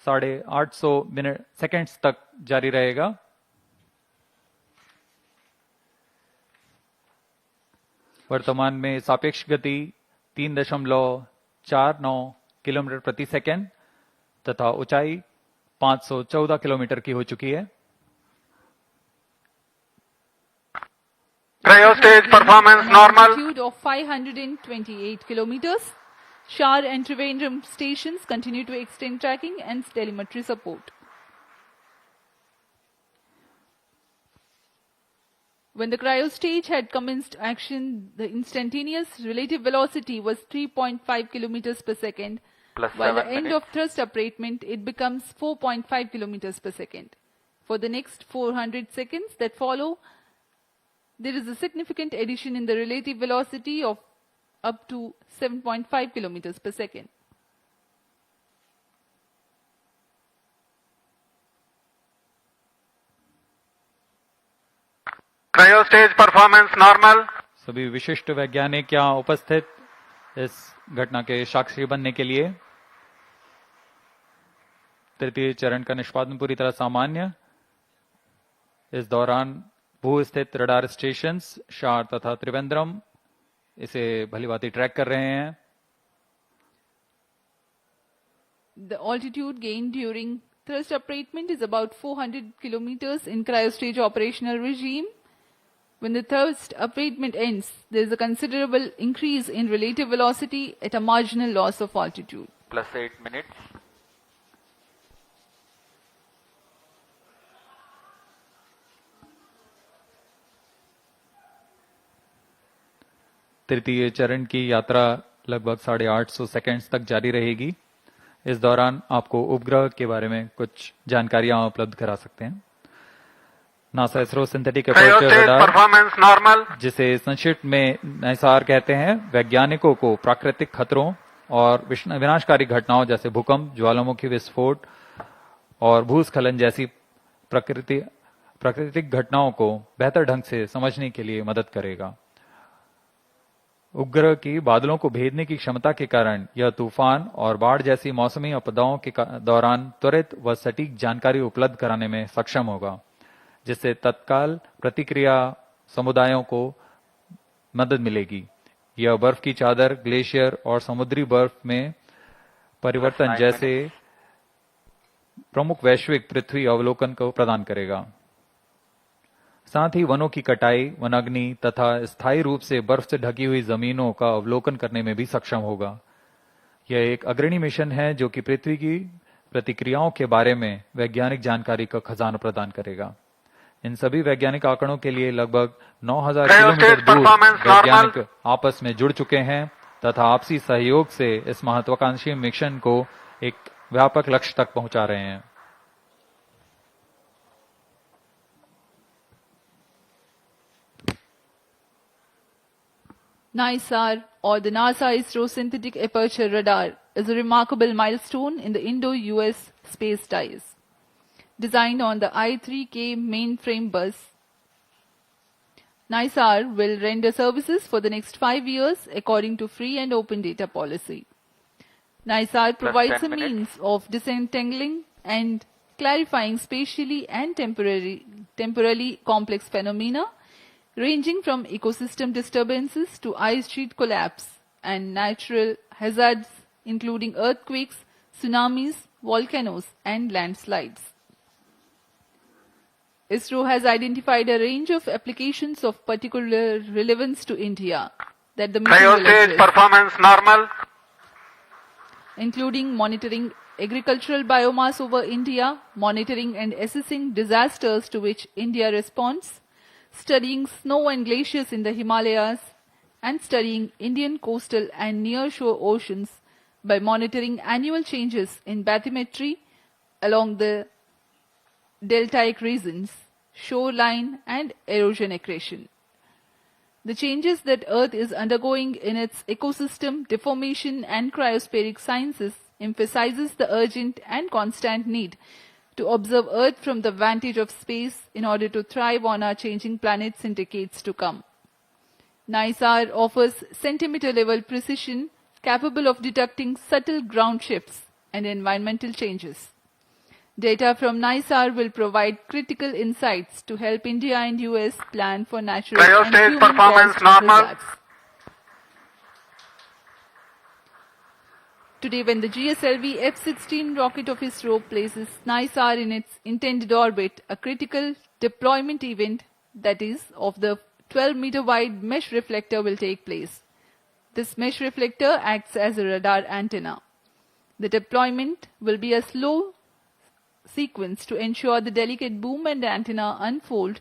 S2: 850 सेकेंड्स तक जारी रहेगा। वर्तमान में सापेक्ष गति 3.49 किलोमीटर प्रति सेकेंड तथा ऊंचाई 514 किलोमीटर की हो चुकी है।
S7: Cryo stage performance
S1: An
S7: normal.
S1: altitude of 528 kilometers. Shar and Trivandrum stations continue to extend tracking and telemetry support. When the cryo stage had commenced action, the instantaneous relative velocity was 3.5 kilometers per second.
S4: Plus
S1: By the
S4: 7
S1: end
S4: minutes.
S1: of thrust upratement, it becomes 4.5 kilometers per second. For the next 400 seconds that follow, there is a significant addition in the relative velocity of up to 7.5 kilometers per second.
S7: Cryo stage performance normal.
S2: सभी विशिष्ट वैज्ञानिक यहाँ उपस्थित इस घटना के साक्षी बनने के लिए। तृतीय चरण का निष्पादन पूरी तरह सामान्य। इस दौरान भू स्थित रडार स्टेशन शार तथा त्रिवेंद्रम इसे भलीभांति ट्रैक कर रहे हैं।
S1: The altitude gained during thrust upratement is about 400 kilometers in cryostage operational regime. When the thrust upratement ends, there is a considerable increase in relative velocity at a marginal loss of altitude.
S4: Plus 8 minutes.
S2: तृतीय चरण की यात्रा लगभग 850 seconds तक जारी रहेगी। इस दौरान आपको उपग्रह के बारे में कुछ जानकारियां उपलब्ध करा सकते हैं। NASA ISRO synthetic
S7: Cryo
S2: aperture
S7: stage
S2: radar,
S7: performance normal.
S2: जिसे संक्षिप्त में निसार कहते हैं, वैज्ञानिकों को प्राकृतिक खतरों और विनाशकारी घटनाओं जैसे भूकंप, ज्वालामुखी विस्फोट और भूस्खलन जैसी प्राकृतिक घटनाओं को बेहतर ढंग से समझने के लिए मदद करेगा। उपग्रह की बादलों को भेदने की क्षमता के कारण यह तूफान और बाढ़ जैसी मौसमी आपदाओं के दौरान त्वरित व सटीक जानकारी उपलब्ध कराने में सक्षम होगा, जिससे तत्काल प्रतिक्रिया समुदायों को मदद मिलेगी। यह बर्फ की चादर, ग्लेशियर और समुद्री बर्फ में परिवर्तन जैसे प्रमुख वैश्विक पृथ्वी अवलोकन को प्रदान करेगा। साथ ही वनों की कटाई, वनाग्नि तथा स्थायी रूप से बर्फ से ढकी हुई जमीनों का अवलोकन करने में भी सक्षम होगा। यह एक अग्रणी मिशन है जो कि पृथ्वी की प्रतिक्रियाओं के बारे में वैज्ञानिक जानकारी का खजाना प्रदान करेगा। इन सभी वैज्ञानिक आंकड़ों के लिए लगभग 9000 किलोमीटर दूर वैज्ञानिक आपस में जुड़ चुके हैं तथा आपसी सहयोग से इस महत्वाकांक्षी मिशन को एक व्यापक लक्ष्य तक पहुंचा रहे हैं।
S1: Nisar, or the NASA-ISRO Synthetic Aperture Radar, is a remarkable milestone in the Indo-US space ties. Designed on the I-3K mainframe bus, Nisar will render services for the next 5 years according to free and open data policy. Nisar provides
S4: 10
S1: a
S4: minutes.
S1: means of disentangling and clarifying spatially and temporally complex phenomena ranging from ecosystem disturbances to ice sheet collapse and natural hazards including earthquakes, tsunamis, volcanoes, and landslides. ISRO has identified a range of applications of particular relevance to India that the mission will
S7: Cryostage
S1: address,
S7: performance normal.
S1: including monitoring agricultural biomass over India, monitoring and assessing disasters to which India responds, studying snow and glaciers in the Himalayas, and studying Indian coastal and near-shore oceans by monitoring annual changes in bathymetry along the deltaic regions, shoreline, and erosion accretion. The changes that Earth is undergoing in its ecosystem, deformation, and cryospheric sciences emphasizes the urgent and constant need to observe Earth from the vantage of space in order to thrive on our changing planets in decades to come. Nisar offers centimeter-level precision capable of detecting subtle ground shifts and environmental changes. Data from Nisar will provide critical insights to help India and US plan for natural and
S7: Cryostage
S1: human
S7: performance
S1: caused
S7: normal.
S1: hazards. Today, when the GSLV F-16 rocket of ISRO places Nisar in its intended orbit, a critical deployment event, that is, of the 12-meter wide mesh reflector will take place. This mesh reflector acts as a radar antenna. The deployment will be a slow sequence to ensure the delicate boom and antenna unfold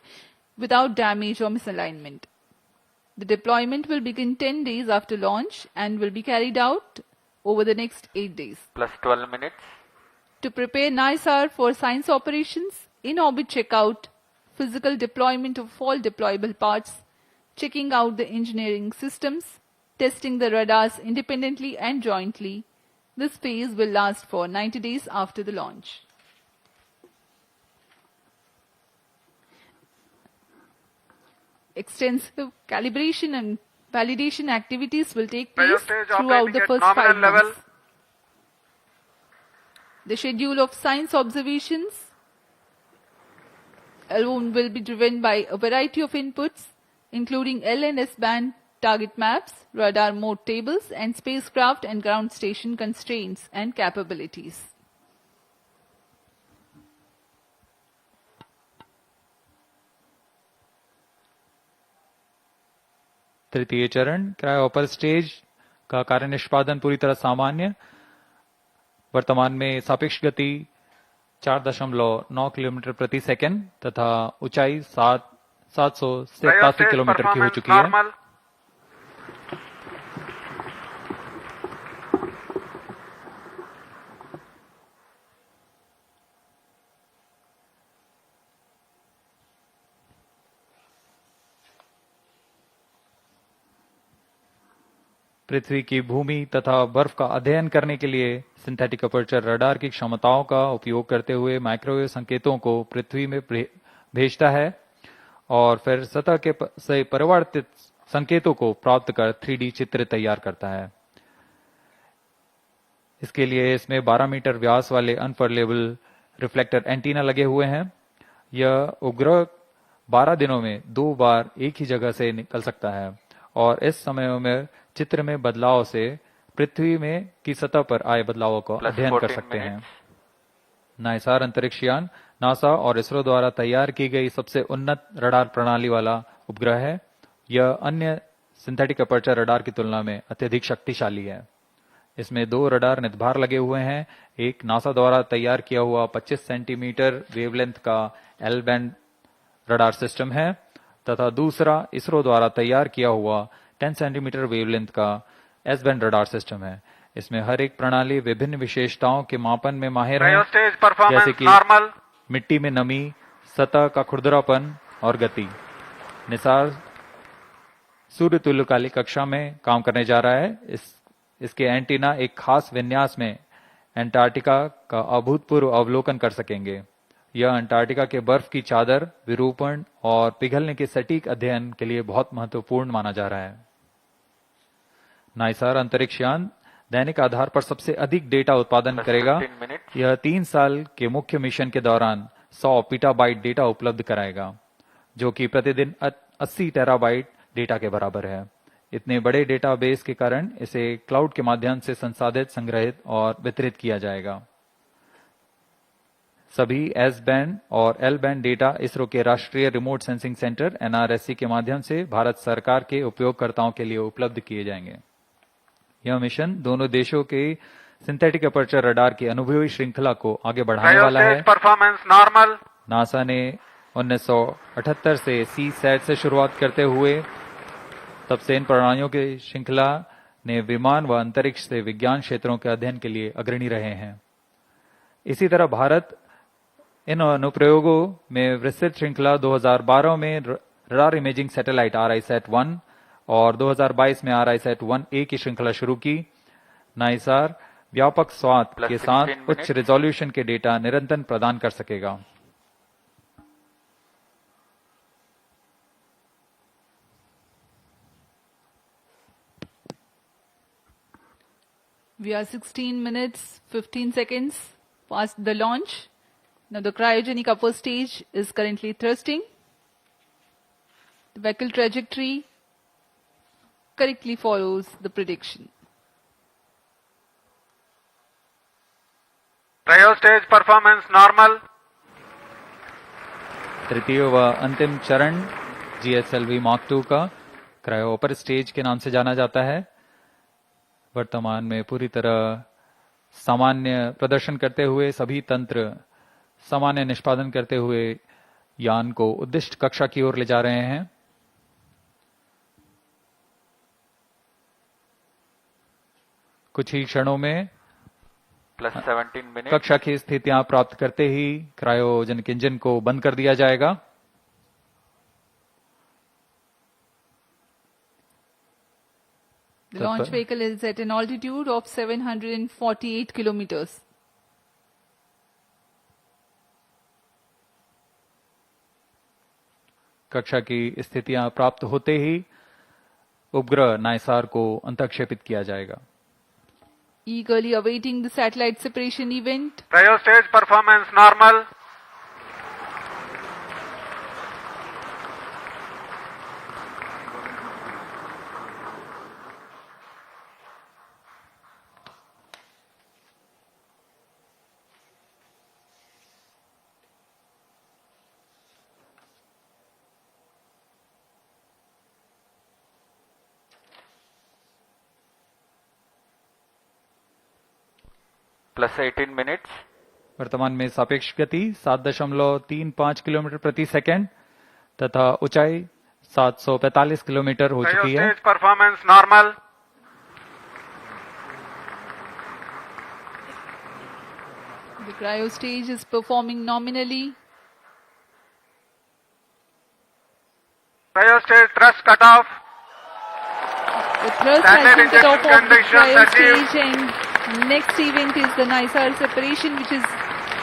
S1: without damage or misalignment. The deployment will begin 10 days after launch and will be carried out over the next 8 days.
S4: Plus 12 minutes.
S1: To prepare Nisar for science operations, in-orbit checkout, physical deployment of all deployable parts, checking out the engineering systems, testing the radars independently and jointly, this phase will last for 90 days after the launch. Extensive calibration and validation activities will take place
S7: Cryostage
S1: throughout
S7: operating
S1: the
S7: at
S1: first
S7: nominal
S1: 5 months.
S7: level.
S1: The schedule of science observations alone will be driven by a variety of inputs, including L and S band target maps, radar mode tables, and spacecraft and ground station constraints and capabilities.
S2: तृतीय चरण क्रायोपर stage का कार्य निष्पादन पूरी तरह सामान्य। वर्तमान में सापेक्ष गति 4.9 किलोमीटर प्रति सेकंड तथा ऊंचाई 787 किलोमीटर की हो चुकी है।
S7: normal.
S2: पृथ्वी की भूमि तथा बर्फ का अध्ययन करने के लिए सिंथेटिक अपर्चर रडार की क्षमताओं का उपयोग करते हुए माइक्रोवेव संकेतों को पृथ्वी में भेजता है और फिर सतह के से परिवर्तित संकेतों को प्राप्त कर 3D चित्र तैयार करता है। इसके लिए इसमें 12 मीटर व्यास वाले अनफर्लेबल रिफ्लेक्टर एंटीना लगे हुए हैं। यह उपग्रह 12 दिनों में 2 बार एक ही जगह से निकल सकता है और इस समय में चित्र में बदलाव से पृथ्वी में की सतह पर आए बदलावों का अध्ययन कर सकते हैं। नाइसार अंतरिक्ष यान नासा और इसरो द्वारा तैयार की गई सबसे उन्नत रडार प्रणाली वाला उपग्रह है। यह अन्य सिंथेटिक अपर्चर रडार की तुलना में अत्यधिक शक्तिशाली है। इसमें 2 रडार नितभार लगे हुए हैं। एक नासा द्वारा तैयार किया हुआ 25 सेंटीमीटर वेवलेंथ का एल बैंड रडार सिस्टम है तथा दूसरा इसरो द्वारा तैयार किया हुआ 10 सेंटीमीटर वेवलेंथ का एस बैंड रडार सिस्टम है। इसमें हर एक प्रणाली विभिन्न विशेषताओं के मापन में माहिर है,
S7: Cryostage
S2: जैसे
S7: performance
S2: कि
S7: normal.
S2: मिट्टी में नमी, सतह का खुरदरापन और गति। निसार सूर्य तुल्यकालिक कक्षा में काम करने जा रहा है। इसके एंटीना एक खास विन्यास में अंटार्कटिका का अभूतपूर्व अवलोकन कर सकेंगे। यह अंटार्कटिका के बर्फ की चादर, विरूपण और पिघलने के सटीक अध्ययन के लिए बहुत महत्वपूर्ण माना जा रहा है। नाइसार अंतरिक्ष यान दैनिक आधार पर सबसे अधिक डेटा उत्पादन करेगा।
S4: 15 minutes.
S2: यह 3 साल के मुख्य मिशन के दौरान 100 पीटाबाइट डेटा उपलब्ध कराएगा, जो कि प्रतिदिन 80 टेराबाइट डेटा के बराबर है। इतने बड़े डेटाबेस के कारण इसे क्लाउड के माध्यम से संसाधित, संग्रहित और वितरित किया जाएगा। सभी एस बैंड और एल बैंड डेटा इसरो के राष्ट्रीय रिमोट सेंसिंग सेंटर NRSC के माध्यम से भारत सरकार के उपयोगकर्ताओं के लिए उपलब्ध किए जाएंगे। यह मिशन दोनों देशों के सिंथेटिक अपर्चर रडार की अनुभवी श्रृंखला को आगे बढ़ाने वाला है।
S7: Cryostage performance normal.
S2: नासा ने 1978 से CSAT से शुरुआत करते हुए तब से इन प्रणालियों की श्रृंखला ने विमान व अंतरिक्ष से विज्ञान क्षेत्रों के अध्ययन के लिए अग्रणी रहे हैं। इसी तरह भारत इन अनुप्रयोगों में विस्तृत श्रृंखला 2012 में रडार इमेजिंग सैटेलाइट RISAT-1 और 2022 में RISAT-1A की श्रृंखला शुरू की। नाइसार व्यापक स्वाद के साथ
S4: 16
S2: उच्च रिजोल्यूशन के डेटा निरंतर प्रदान कर सकेगा।
S1: We are 16 minutes 15 seconds past the launch. Now the cryogenic upper stage is currently thrusting. The vehicle trajectory correctly follows the prediction.
S7: Cryostage performance normal.
S2: तृतीय व अंतिम चरण GSLV Mark II का क्रायो अपर स्टेज के नाम से जाना जाता है। वर्तमान में पूरी तरह सामान्य प्रदर्शन करते हुए, सभी तंत्र सामान्य निष्पादन करते हुए यान को उद्दिष्ट कक्षा की ओर ले जा रहे हैं। कुछ ही क्षणों में
S4: +17 minutes.
S2: कक्षा की स्थितियां प्राप्त करते ही क्रायोजेनिक इंजन को बंद कर दिया जाएगा।
S1: The launch vehicle is at an altitude of 748 kilometers.
S2: कक्षा की स्थितियां प्राप्त होते ही उपग्रह नाइसार को अंतःक्षेपित किया जाएगा।
S1: Eagerly awaiting the satellite separation event.
S7: Cryostage performance normal.
S4: +18 minutes.
S2: वर्तमान में सापेक्ष गति 7.35 किलोमीटर प्रति सेकंड तथा ऊंचाई 745 किलोमीटर हो चुकी है।
S7: Cryostage performance normal.
S1: The cryo stage is performing nominally.
S7: Cryostage thrust cutoff.
S1: The thrust
S7: Standard
S1: has been cut off
S7: injection
S1: of the
S7: conditions
S1: cryo
S7: achieved.
S1: stage, and next event is the Nisar separation, which is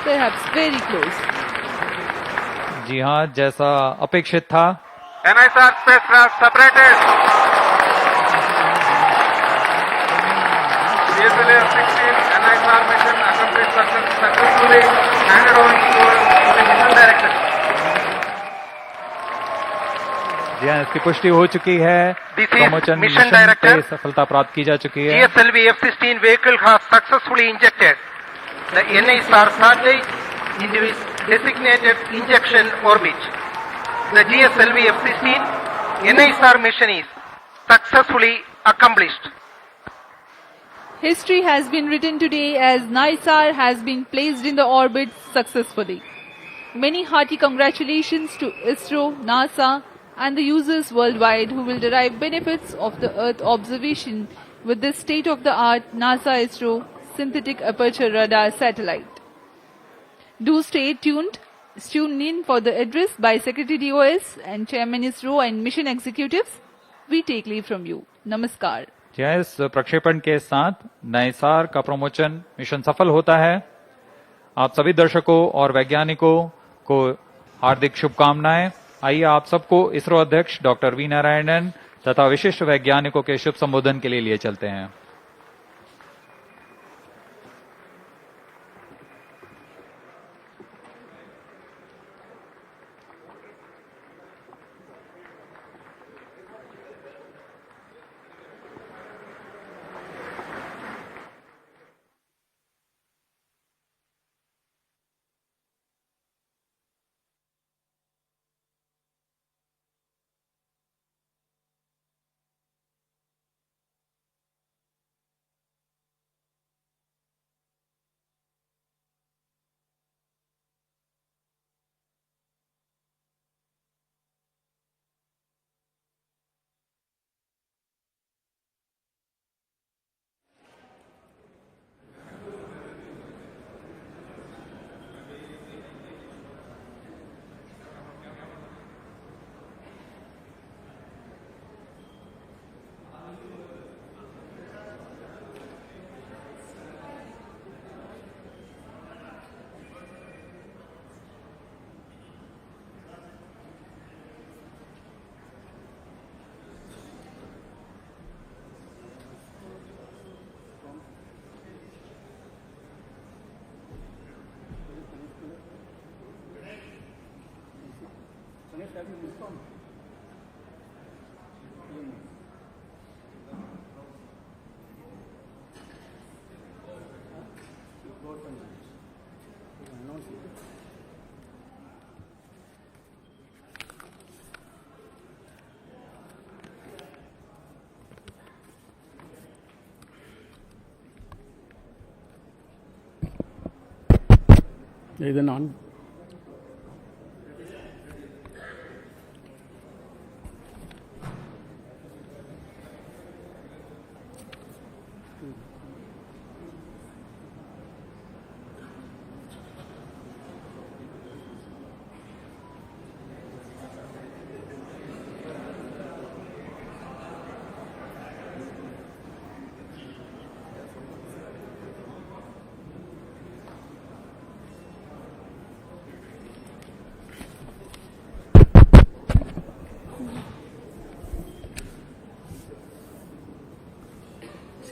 S1: perhaps very close.
S2: जी हाँ, जैसा अपेक्षित था,
S7: NISR spacecraft separated. GSLV F-16 NISR mission accomplished successfully handed over to the mission director.
S2: जी हाँ, इसकी पुष्टि हो चुकी है।
S3: This is
S2: promotion
S3: mission
S2: mission पे
S3: director.
S2: सफलता प्राप्त की जा चुकी है।
S3: GSLV F-16 vehicle has successfully injected the NISR satellite into its designated injection orbit. The GSLV F-16 NISR mission is successfully accomplished.
S1: History has been written today as Nisar has been placed in the orbit successfully. Many hearty congratulations to ISRO, NASA, and the users worldwide who will derive benefits of the Earth observation with this state-of-the-art NASA ISRO synthetic aperture radar satellite. Do stay tuned. Tune in for the address by Secretary DOS and Chairman ISRO and mission executives. We take leave from you. Namaskar.
S2: इस प्रक्षेपण के साथ नाइसार का promotion mission सफल होता है। आप सभी दर्शकों और वैज्ञानिकों को हार्दिक शुभकामनाएं। आइए आप सबको इसरो अध्यक्ष डॉक्टर वी नारायणन तथा विशिष्ट वैज्ञानिकों के शुभ संबोधन के लिए चलते हैं।
S9: Either none.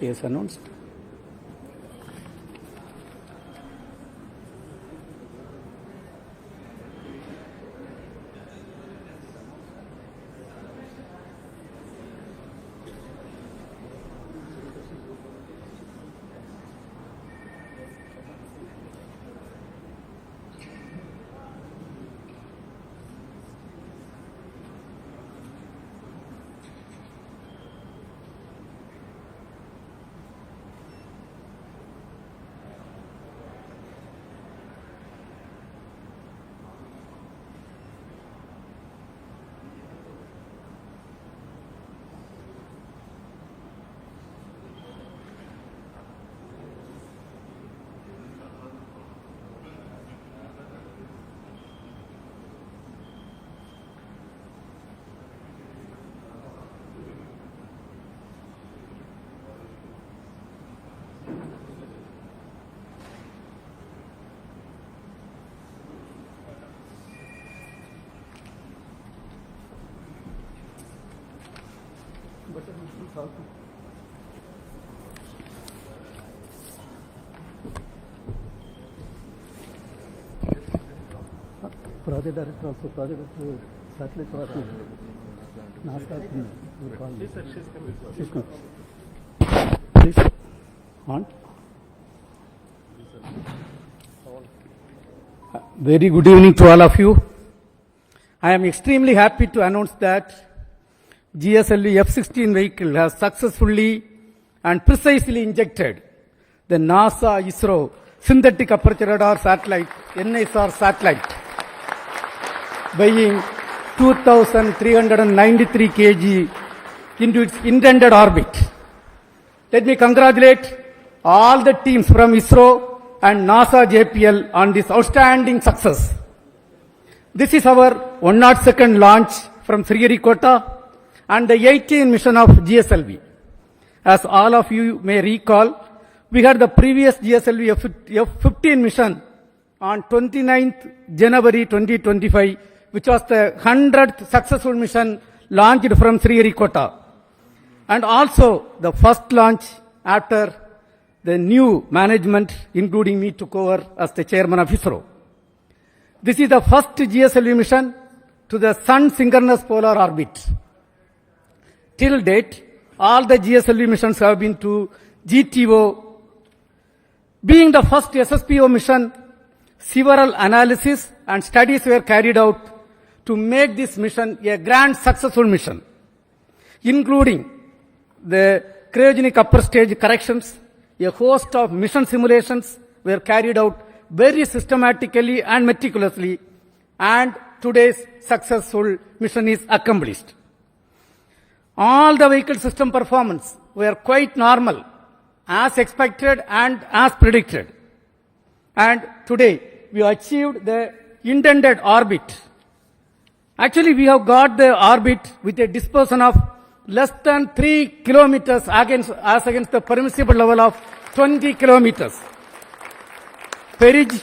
S9: As announced. Project director also, project satellite project. NASA. She's coming. Please, on. Very good evening to all of you. I am extremely happy to announce that GSLV F-16 vehicle has successfully and precisely injected the NASA ISRO synthetic aperture radar satellite, NISR satellite, weighing 2,393 kg into its intended orbit. Let me congratulate all the teams from ISRO and NASA JPL on this outstanding success. This is our 102nd launch from Sriharikota and the 18th mission of GSLV. As all of you may recall, we had the previous GSLV F-15 mission on 29th January 2025, which was the 100th successful mission launched from Sriharikota, and also the first launch after the new management, including me, took over as the chairman of ISRO. This is the first GSLV mission to the Sun synchronous polar orbit. Till date, all the GSLV missions have been to GTO. Being the first SSPO mission, several analyses and studies were carried out to make this mission a grand successful mission, including the cryogenic upper stage corrections. A host of mission simulations were carried out very systematically and meticulously, and today's successful mission is accomplished. All the vehicle system performance were quite normal, as expected and as predicted. And today, we achieved the intended orbit. Actually, we have got the orbit with a dispersion of less than 3 kilometers as against the permissible level of 20 kilometers. Perigee,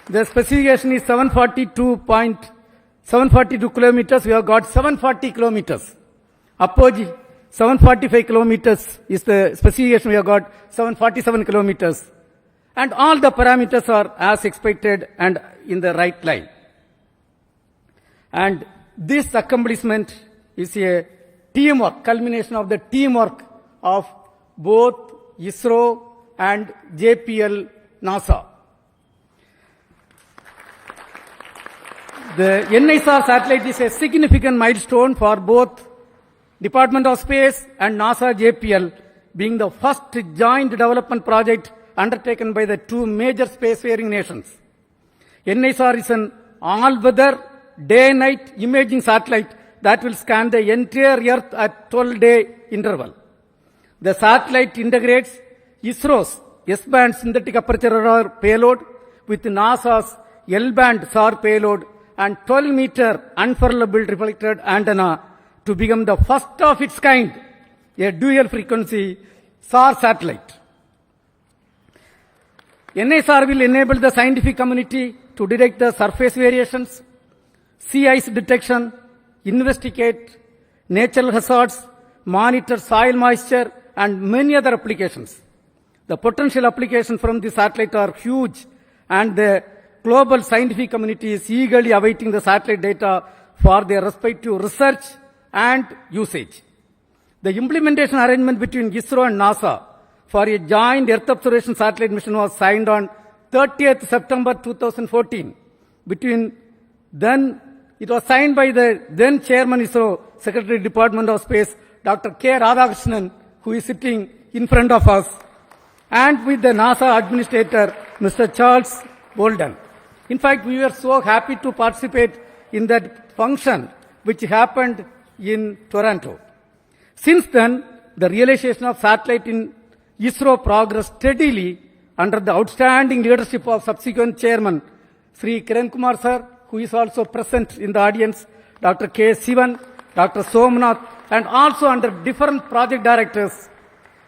S9: the specification is 742 kilometers. We have got 740 kilometers. Apogee, 745 kilometers is the specification. We have got 747 kilometers. And all the parameters are as expected and in the right line. And this accomplishment is a teamwork, culmination of the teamwork of both ISRO and JPL NASA. The Nisar satellite is a significant milestone for both Department of Space and NASA JPL, being the first joint development project undertaken by the two major spacefaring nations. Nisar is an all-weather, day-night imaging satellite that will scan the entire Earth at 12-day interval. The satellite integrates ISRO's S-band synthetic aperture radar payload with NASA's L-band SAR payload and 12-meter unfurlable reflected antenna to become the first of its kind, a dual-frequency SAR satellite. NISR will enable the scientific community to detect the surface variations, sea ice detection, investigate natural hazards, monitor soil moisture, and many other applications. The potential applications from the satellite are huge, and the global scientific community is eagerly awaiting the satellite data for their respective research and usage. The implementation arrangement between ISRO and NASA for a joint Earth observation satellite mission was signed on 30th September 2014. It was signed by the then Chairman ISRO, Secretary Department of Space, Dr. K. Radhakrishnan, who is sitting in front of us, and with the NASA Administrator, Mr. Charles Bolden. In fact, we were so happy to participate in that function which happened in Toronto. Since then, the realization of satellite in ISRO progressed steadily under the outstanding leadership of subsequent Chairman, Sri Kiran Kumar Sir, who is also present in the audience, Dr. K. Sivan, Dr. Somnath, and also under different project directors.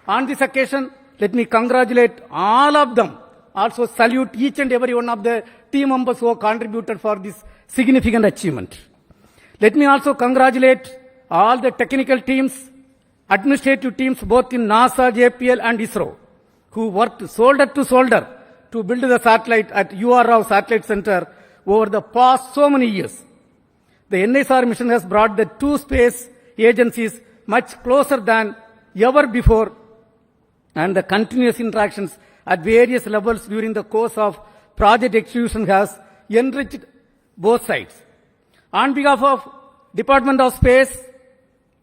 S9: On this occasion, let me congratulate all of them. Also salute each and every one of the team members who have contributed for this significant achievement. Let me also congratulate all the technical teams, administrative teams both in NASA, JPL and ISRO, who worked shoulder to shoulder to build the satellite at UR Rao Satellite Center over the past so many years. The NISR mission has brought the two space agencies much closer than ever before, and the continuous interactions at various levels during the course of project execution has enriched both sides. On behalf of Department of Space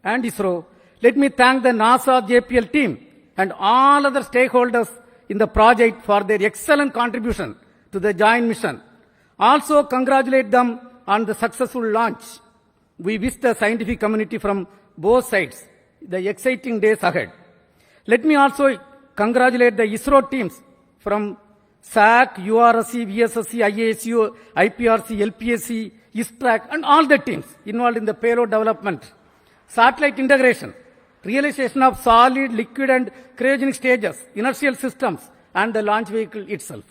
S9: and ISRO, let me thank the NASA JPL team and all other stakeholders in the project for their excellent contribution to the joint mission. Also congratulate them on the successful launch. We wish the scientific community from both sides the exciting days ahead. Let me also congratulate the ISRO teams from SAC, URSC, VSSC, IASU, IPRC, LPSC, ISTRAC, and all the teams involved in the payload development, satellite integration, realization of solid, liquid, and cryogenic stages, inertial systems, and the launch vehicle itself.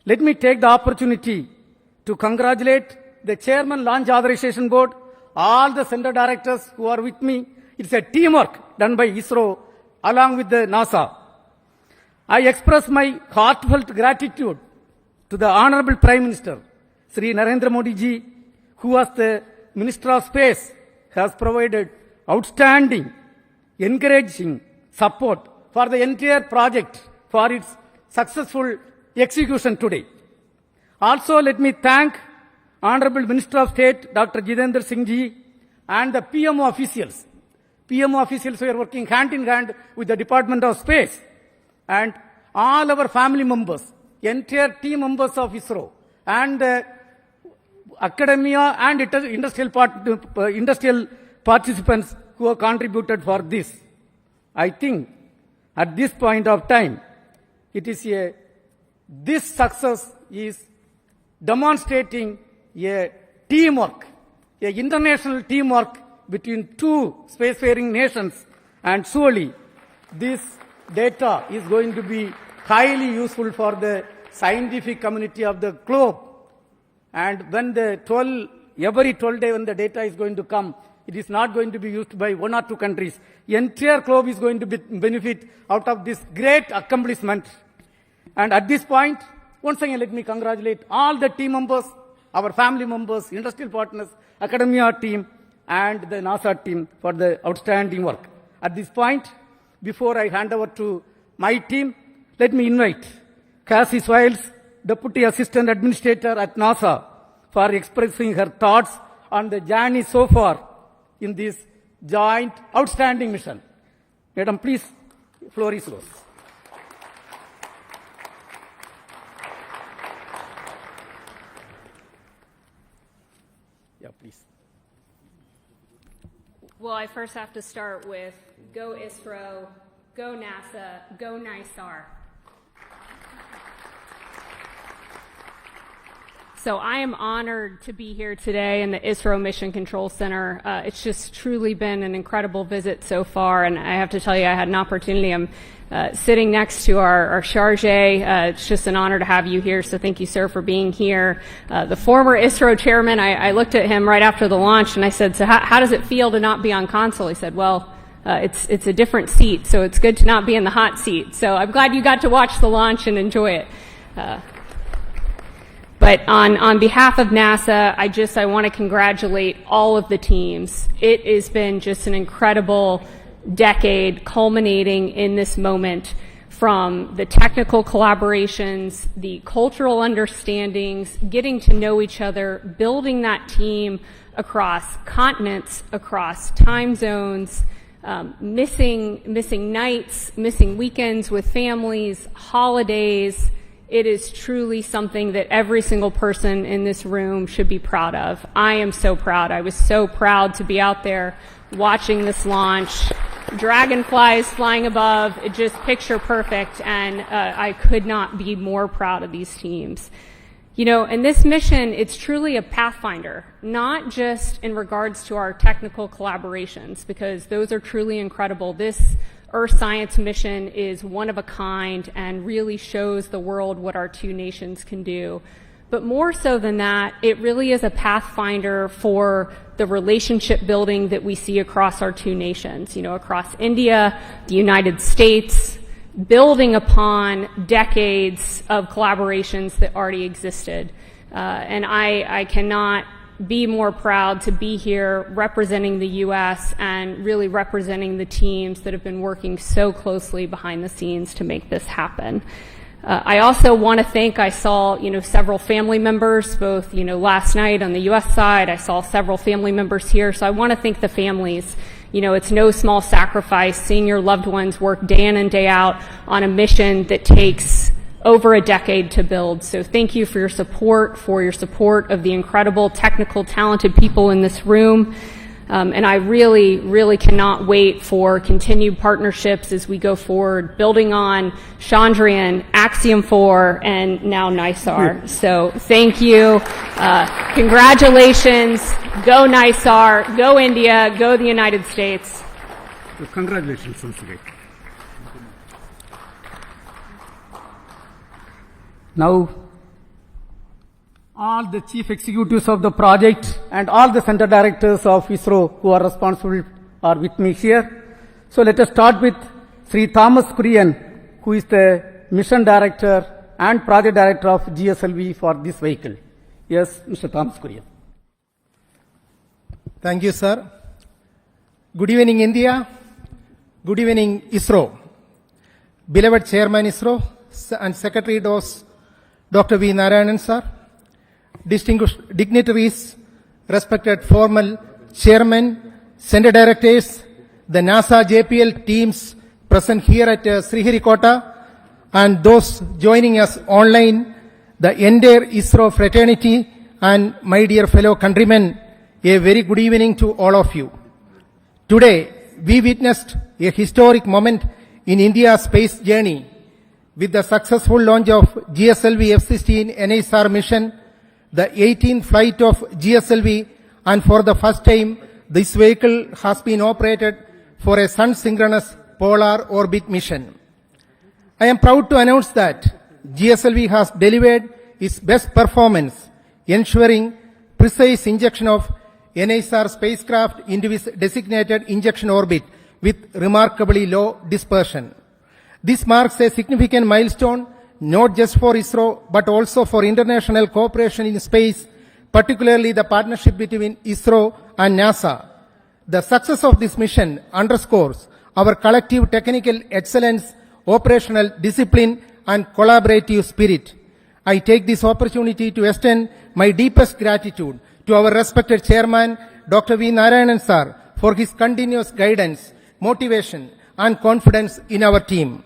S9: Let me take the opportunity to congratulate the Chairman Launch Authorization Board, all the center directors who are with me. It's a teamwork done by ISRO along with the NASA. I express my heartfelt gratitude to the Honorable Prime Minister, Sri Narendra Modi ji, who as the Minister of Space has provided outstanding, encouraging support for the entire project for its successful execution today. Also, let me thank Honorable Minister of State, Dr. Jitendra Singh ji, and the PMO officials. PMO officials who are working hand in hand with the Department of Space, and all our family members, entire team members of ISRO, and academia and industrial participants who have contributed for this. I think at this point of time, this success is demonstrating a teamwork, a international teamwork between two spacefaring nations, and surely this data is going to be highly useful for the scientific community of the globe. And when every 12 days when the data is going to come, it is not going to be used by one or two countries. The entire globe is going to benefit out of this great accomplishment. And at this point, once again, let me congratulate all the team members, our family members, industrial partners, academia team, and the NASA team for the outstanding work. At this point, before I hand over to my team, let me invite Cassie Swales, Deputy Assistant Administrator at NASA, for expressing her thoughts on the journey so far in this joint outstanding mission. Madam, please, floor is yours. Yeah, please.
S10: Well, I first have to start with go ISRO, go NASA, go Nisar. So I am honored to be here today in the ISRO Mission Control Center. It's just truly been an incredible visit so far, and I have to tell you, I had an opportunity. I'm sitting next to our charge. It's just an honor to have you here, so thank you, sir, for being here. The former ISRO chairman, I looked at him right after the launch, and I said, so how does it feel to not be on console? He said, well, it's a different seat, so it's good to not be in the hot seat. So I'm glad you got to watch the launch and enjoy it. But on behalf of NASA, I want to congratulate all of the teams. It has been just an incredible decade culminating in this moment, from the technical collaborations, the cultural understandings, getting to know each other, building that team across continents, across time zones, missing nights, missing weekends with families, holidays. It is truly something that every single person in this room should be proud of. I am so proud. I was so proud to be out there watching this launch. Dragonflies flying above, it just picture perfect, and I could not be more proud of these teams. You know, and this mission, it's truly a pathfinder, not just in regards to our technical collaborations, because those are truly incredible. This Earth Science mission is one of a kind and really shows the world what our two nations can do. But more so than that, it really is a pathfinder for the relationship building that we see across our two nations, you know, across India, the United States, building upon decades of collaborations that already existed. And I cannot be more proud to be here representing the U.S. and really representing the teams that have been working so closely behind the scenes to make this happen. I also want to thank, I saw, you know, several family members, both, you know, last night on the U.S. side, I saw several family members here, so I want to thank the families. You know, it's no small sacrifice seeing your loved ones work day in and day out on a mission that takes over a decade to build. So thank you for your support of the incredible, technical, talented people in this room. And I really, really cannot wait for continued partnerships as we go forward, building on Chandrian, Axiom 4, and now Nisar. So thank you. Congratulations. Go Nisar. Go India. Go the United States.
S9: Congratulations once again. Now, all the chief executives of the project and all the center directors of ISRO who are responsible are with me here. So let us start with Sri Thomas Kurian, who is the mission director and project director of GSLV for this vehicle. Yes, Mr. Thomas Kurian.
S3: Thank you, sir. Good evening, India. Good evening, ISRO. Beloved Chairman ISRO and Secretary DOS, Dr. V. Narayanan, sir. Distinguished dignitaries, respected formal chairmen, center directors, the NASA JPL teams present here at Sriharikota, and those joining us online, the entire ISRO fraternity, and my dear fellow countrymen, a very good evening to all of you. Today, we witnessed a historic moment in India's space journey with the successful launch of GSLV F-16 NISR mission, the 18th flight of GSLV, and for the first time, this vehicle has been operated for a sun-synchronous polar orbit mission. I am proud to announce that GSLV has delivered its best performance, ensuring precise injection of NISR spacecraft into its designated injection orbit with remarkably low dispersion. This marks a significant milestone not just for ISRO, but also for international cooperation in space, particularly the partnership between ISRO and NASA. The success of this mission underscores our collective technical excellence, operational discipline, and collaborative spirit. I take this opportunity to extend my deepest gratitude to our respected chairman, Dr. V. Narayanan sir, for his continuous guidance, motivation, and confidence in our team.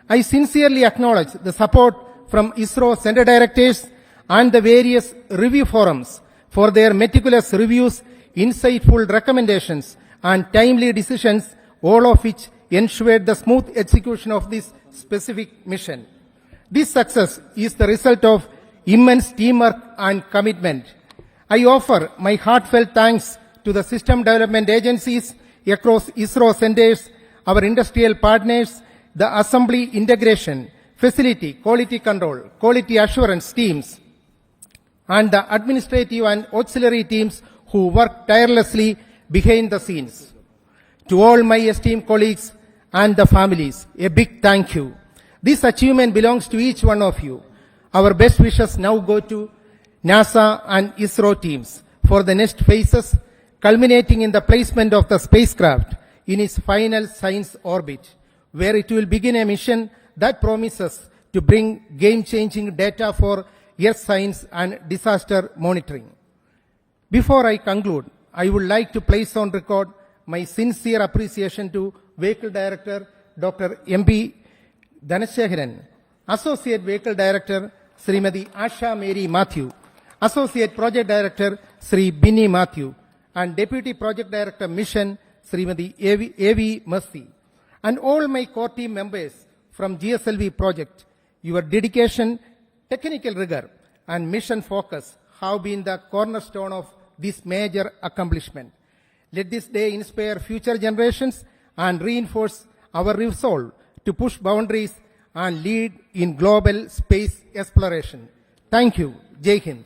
S3: I sincerely acknowledge the support from ISRO center directors and the various review forums for their meticulous reviews, insightful recommendations, and timely decisions, all of which ensured the smooth execution of this specific mission. This success is the result of immense teamwork and commitment. I offer my heartfelt thanks to the system development agencies across ISRO centers, our industrial partners, the assembly integration, facility, quality control, quality assurance teams, and the administrative and auxiliary teams who work tirelessly behind the scenes. To all my esteemed colleagues and the families, a big thank you. This achievement belongs to each one of you. Our best wishes now go to NASA and ISRO teams for the next phases, culminating in the placement of the spacecraft in its final science orbit, where it will begin a mission that promises to bring game-changing data for Earth science and disaster monitoring. Before I conclude, I would like to place on record my sincere appreciation to Vehicle Director Dr. M.B. Dhanasekaran, Associate Vehicle Director Srimati Asha Mary Matthew, Associate Project Director Sri Binny Matthew, and Deputy Project Director Mission Srimati A.V. Mercy, and all my core team members from GSLV project. Your dedication, technical rigor, and mission focus have been the cornerstone of this major accomplishment. Let this day inspire future generations and reinforce our resolve to push boundaries and lead in global space exploration. Thank you. Jai Hind.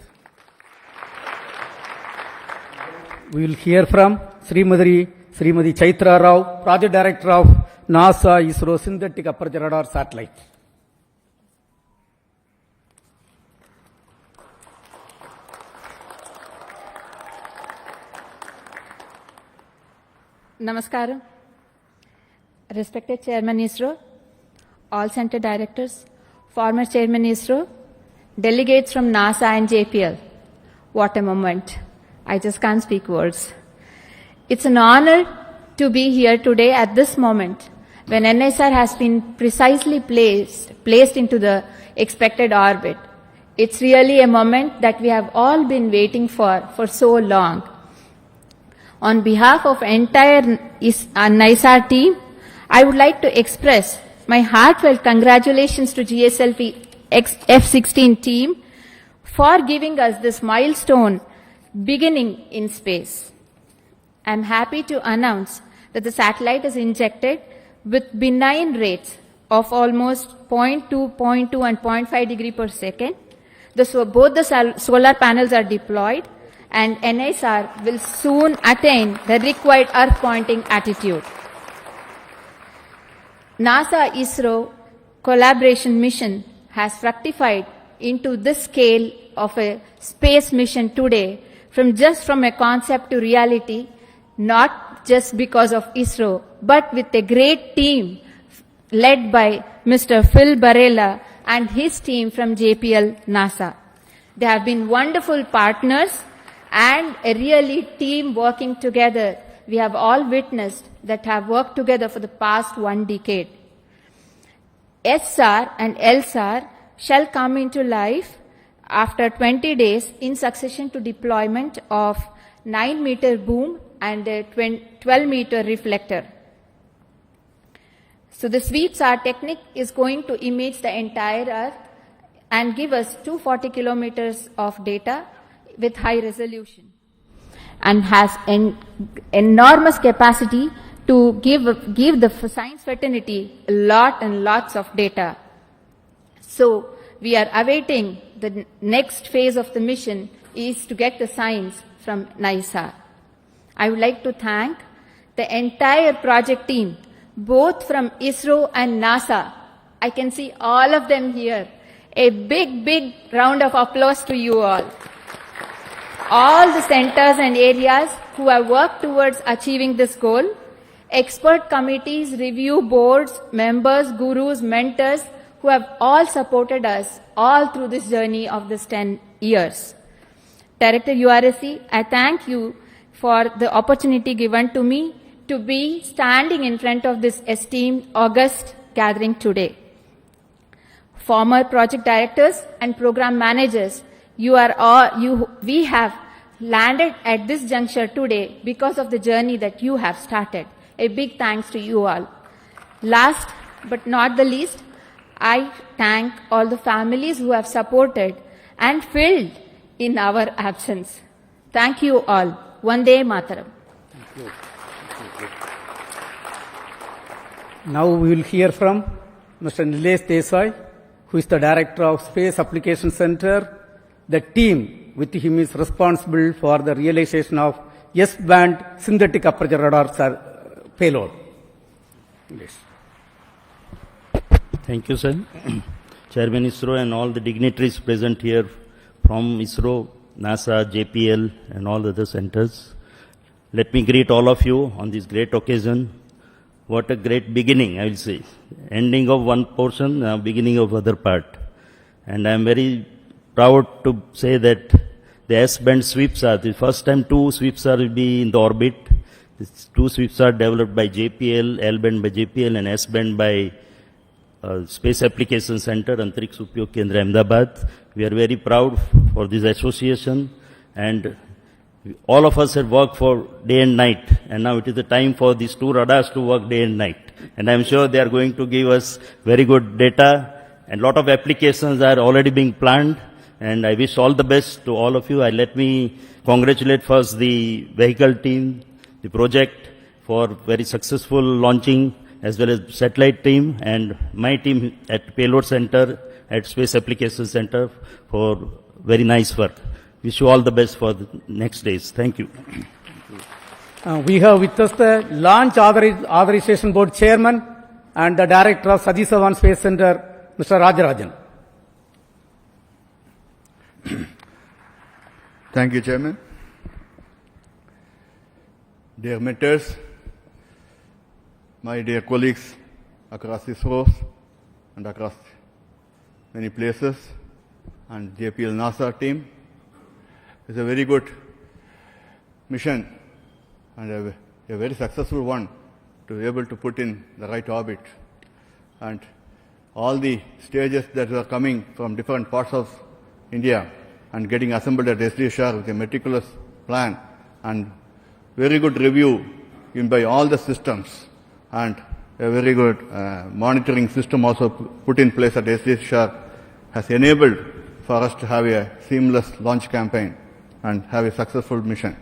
S9: We will hear from Srimati Chaitra Rao, Project Director of NASA ISRO Synthetic Aperture Radar Satellite.
S11: Namaskaram. Respected Chairman ISRO, all center directors, former Chairman ISRO, delegates from NASA and JPL. What a moment. I just can't speak words. It's an honor to be here today at this moment when NISR has been precisely placed into the expected orbit. It's really a moment that we have all been waiting for so long. On behalf of entire Nisar team, I would like to express my heartfelt congratulations to GSLV F-16 team for giving us this milestone beginning in space. I am happy to announce that the satellite is injected with benign rates of almost 0.2, 0.2 and 0.5 degree per second. Both the solar panels are deployed and NISR will soon attain the required Earth pointing attitude. NASA-ISRO collaboration mission has fructified into this scale of a space mission today from a concept to reality, not just because of ISRO, but with a great team led by Mr. Phil Barella and his team from JPL NASA. They have been wonderful partners and a really team working together. We have all witnessed that have worked together for the past 1 decade. SR and LSAR shall come into life after 20 days in succession to deployment of 9-meter boom and a 12-meter reflector. So the sweep-SAR technique is going to image the entire Earth and give us 240 kilometers of data with high resolution, and has enormous capacity to give the science fraternity lots of data. So we are awaiting the next phase of the mission is to get the science from NISR. I would like to thank the entire project team, both from ISRO and NASA. I can see all of them here. A big round of applause to you all. All the centers and areas who have worked towards achieving this goal, expert committees, review boards, members, gurus, mentors, who have all supported us all through this journey of this 10 years. Director URSC, I thank you for the opportunity given to me to be standing in front of this esteemed August gathering today. Former project directors and program managers, we have landed at this juncture today because of the journey that you have started. A big thanks to you all. Last but not the least, I thank all the families who have supported and filled in our absence. Thank you all. Vande Mataram.
S9: Now we will hear from Mr. Nilesh Desai, who is the Director of Space Application Center. The team with him is responsible for the realization of S-band synthetic aperture radar payload. Yes.
S12: Thank you, sir. Chairman ISRO and all the dignitaries present here from ISRO, NASA, JPL and all the other centers. Let me greet all of you on this great occasion. What a great beginning, I will say. Ending of one portion, beginning of other part. And I am very proud to say that the S-band sweeps are, the first time 2 sweeps are will be in the orbit. These 2 sweeps are developed by JPL, L-band by JPL and S-band by Space Application Center, Antariksh Upyog Kendra, Ahmedabad. We are very proud for this association, and all of us have worked for day and night, and now it is the time for these 2 radars to work day and night. And I am sure they are going to give us very good data, and lot of applications are already being planned, and I wish all the best to all of you. Let me congratulate first the vehicle team, the project, for very successful launching, as well as satellite team and my team at Payload Center, at Space Application Center for very nice work. Wish you all the best for the next days. Thank you.
S9: We have with us the Launch Authorization Board Chairman and the Director of Satish Dhawan Space Center, Mr. Rajarajan.
S13: Thank you, Chairman. Dear mentors, my dear colleagues across ISRO and across many places, and JPL NASA team, it's a very good mission and a very successful one to be able to put in the right orbit. And all the stages that are coming from different parts of India and getting assembled at SDSR with a meticulous plan and very good review by all the systems and a very good monitoring system also put in place at SDSR has enabled for us to have a seamless launch campaign and have a successful mission.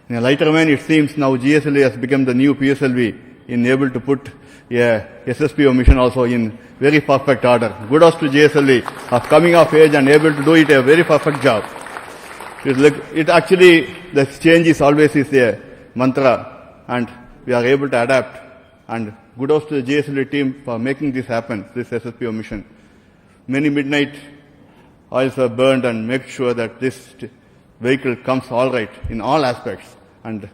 S13: In a lighter vein, it seems now GSLV has become the new PSLV in able to put a SSPO mission also in very perfect order. Kudos to GSLV of coming of age and able to do it a very perfect job. It actually, the change is always is a mantra and we are able to adapt, and kudos to the GSLV team for making this happen, this SSPO mission. Many midnight oils are burned and make sure that this vehicle comes all right in all aspects. And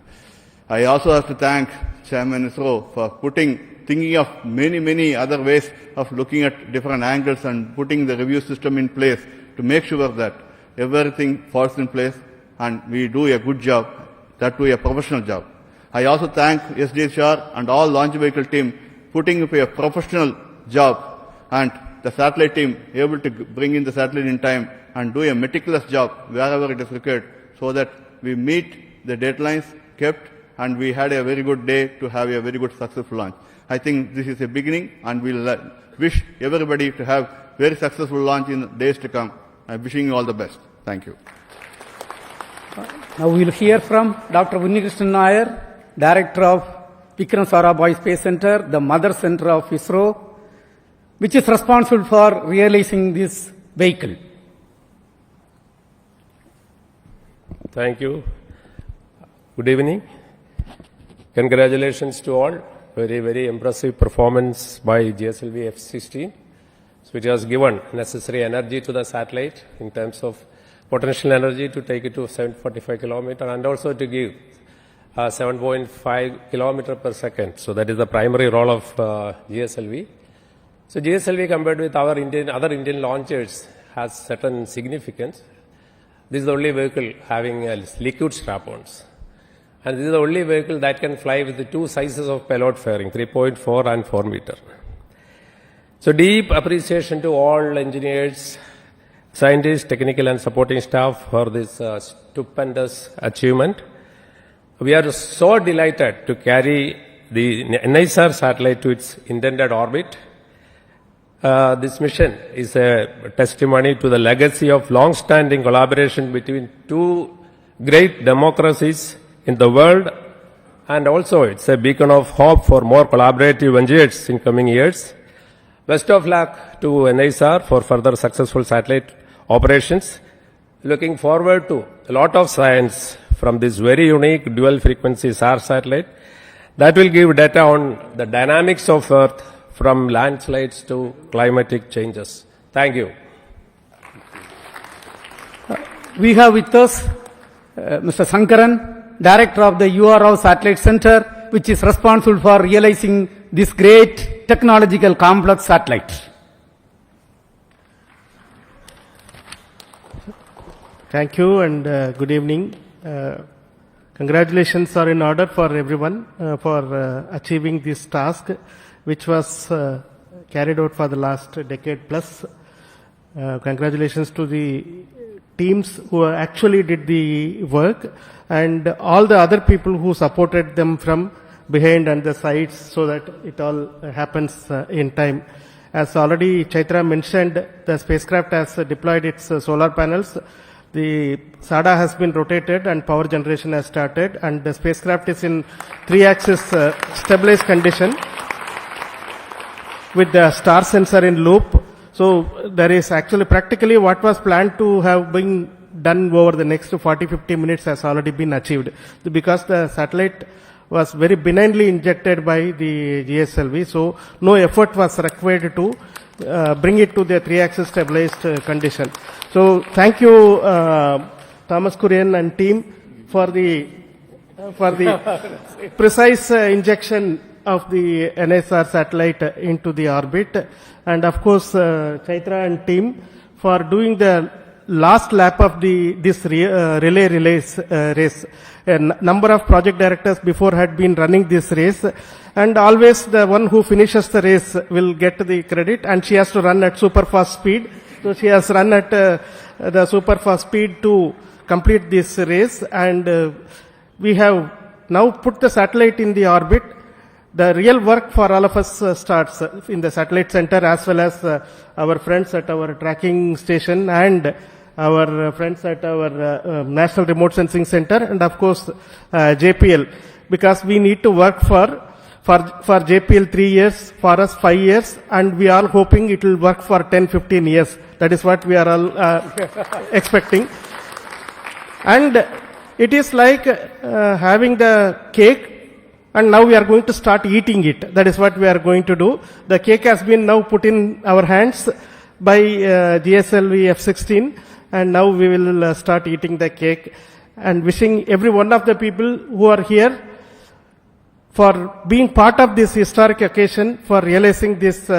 S13: I also have to thank Chairman ISRO for thinking of many other ways of looking at different angles and putting the review system in place to make sure that everything falls in place and we do a good job, that do a professional job. I also thank SDSR and all launch vehicle team putting up a professional job, and the satellite team able to bring in the satellite in time and do a meticulous job wherever it is required so that we meet the deadlines kept and we had a very good day to have a very good successful launch. I think this is a beginning and we'll wish everybody to have very successful launch in days to come. I'm wishing you all the best. Thank you.
S9: Now we will hear from Dr. Unnikrishnan Nair, Director of Vikram Sarabhai Space Center, the mother center of ISRO, which is responsible for realizing this vehicle.
S14: Thank you. Good evening. Congratulations to all. Very impressive performance by GSLV F-16, which has given necessary energy to the satellite in terms of potential energy to take it to 745 kilometers and also to give 7.5 kilometers per second. So that is the primary role of GSLV. So GSLV compared with our other Indian launchers has certain significance. This is the only vehicle having liquid strap-ons. And this is the only vehicle that can fly with the two sizes of payload fairing, 3.4 and 4 meter. So deep appreciation to all engineers, scientists, technical and supporting staff for this stupendous achievement. We are so delighted to carry the Nisar satellite to its intended orbit. This mission is a testimony to the legacy of long-standing collaboration between two great democracies in the world, and also it's a beacon of hope for more collaborative ventures in coming years. Best of luck to Nisar for further successful satellite operations. Looking forward to a lot of science from this very unique dual frequency SAR satellite that will give data on the dynamics of Earth from landslides to climatic changes. Thank you.
S9: We have with us Mr. Sankaran, Director of the URO Satellite Center, which is responsible for realizing this great technological complex satellite.
S15: Thank you and good evening. Congratulations are in order for everyone for achieving this task, which was carried out for the last decade plus. Congratulations to the teams who actually did the work and all the other people who supported them from behind and the sides so that it all happens in time. As already Chaitra mentioned, the spacecraft has deployed its solar panels. The SADA has been rotated and power generation has started, and the spacecraft is in 3-axis stabilized condition with the star sensor in loop. So there is actually practically what was planned to have been done over the next 40-50 minutes has already been achieved, because the satellite was very benignly injected by the GSLV, so no effort was required to bring it to the 3-axis stabilized condition. So thank you, Thomas Kurian and team for the precise injection of the NSR satellite into the orbit, and of course Chaitra and team for doing the last lap of this relay race. A number of project directors before had been running this race, and always the one who finishes the race will get the credit, and she has to run at super fast speed. So she has run at the super fast speed to complete this race, and we have now put the satellite in the orbit, the real work for all of us starts in the satellite center, as well as our friends at our tracking station and our friends at our National Remote Sensing Center, and of course JPL, because we need to work for JPL 3 years, for us 5 years, and we are hoping it will work for 10-15 years. That is what we are all expecting. And it is like having the cake, and now we are going to start eating it. That is what we are going to do. The cake has been now put in our hands by GSLV F-16, and now we will start eating the cake. And wishing every one of the people who are here for being part of this historic occasion, for realizing this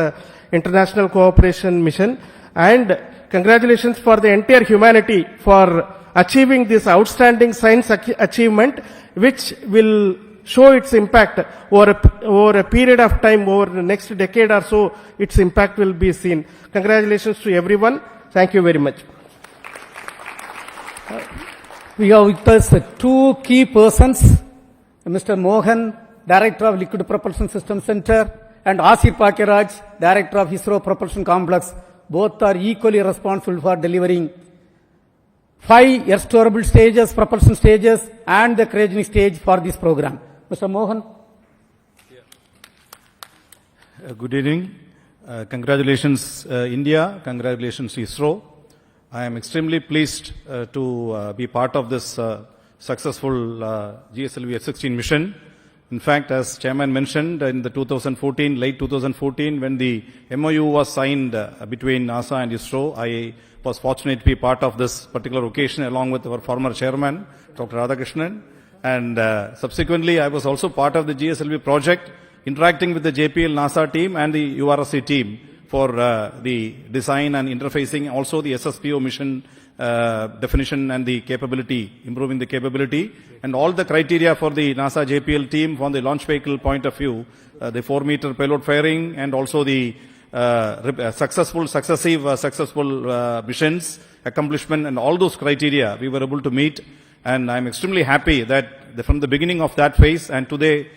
S15: international cooperation mission, and congratulations for the entire humanity for achieving this outstanding science achievement, which will show its impact over a period of time, over the next decade or so, its impact will be seen. Congratulations to everyone. Thank you very much.
S9: We have with us two key persons, Mr. Mohan, Director of Liquid Propulsion System Center, and Asir Pakiraj, Director of ISRO Propulsion Complex. Both are equally responsible for delivering 5 air-storable stages, propulsion stages, and the cryogenic stage for this program. Mr. Mohan.
S16: Good evening. Congratulations, India. Congratulations, ISRO. I am extremely pleased to be part of this successful GSLV F-16 mission. In fact, as Chairman mentioned, in the late 2014, when the MOU was signed between NASA and ISRO, I was fortunate to be part of this particular occasion along with our former chairman, Dr. Radhakrishnan. And subsequently, I was also part of the GSLV project, interacting with the JPL NASA team and the URSC team for the design and interfacing, also the SSPO mission definition and the capability, improving the capability, and all the criteria for the NASA JPL team from the launch vehicle point of view, the 4-meter payload firing, and also the successful missions, accomplishment, and all those criteria we were able to meet. And I'm extremely happy that from the beginning of that phase and today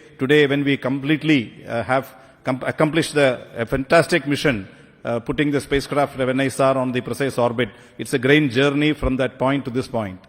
S16: when we completely have accomplished a fantastic mission, putting the spacecraft of Nisar on the precise orbit. It's a great journey from that point to this point.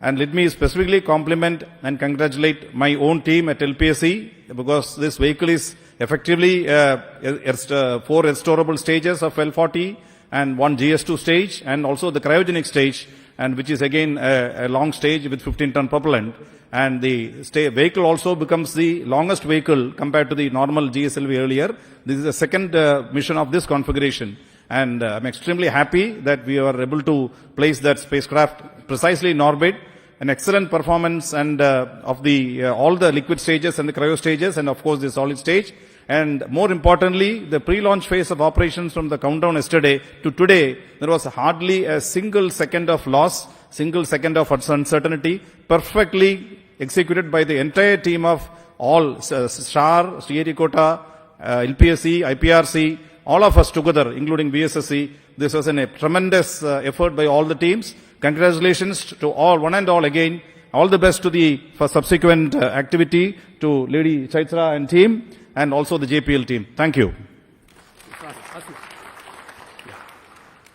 S16: And let me specifically compliment and congratulate my own team at LPSC, because this vehicle is effectively 4 restorable stages of L40 and 1 GS2 stage, and also the cryogenic stage, and which is again a long stage with 15-ton propellant. And the vehicle also becomes the longest vehicle compared to the normal GSLV earlier. This is the second mission of this configuration. And I'm extremely happy that we are able to place that spacecraft precisely in orbit. An excellent performance and of the all the liquid stages and the cryo stages, and of course the solid stage. And more importantly, the pre-launch phase of operations from the countdown yesterday to today, there was hardly a single second of loss, single second of uncertainty, perfectly executed by the entire team of all, SHAR, Sriharikota, LPSC, IPRC, all of us together, including BSSC. This was a tremendous effort by all the teams. Congratulations to all, one and all again. All the best to for subsequent activity to Lady Chaitra and team, and also the JPL team. Thank you.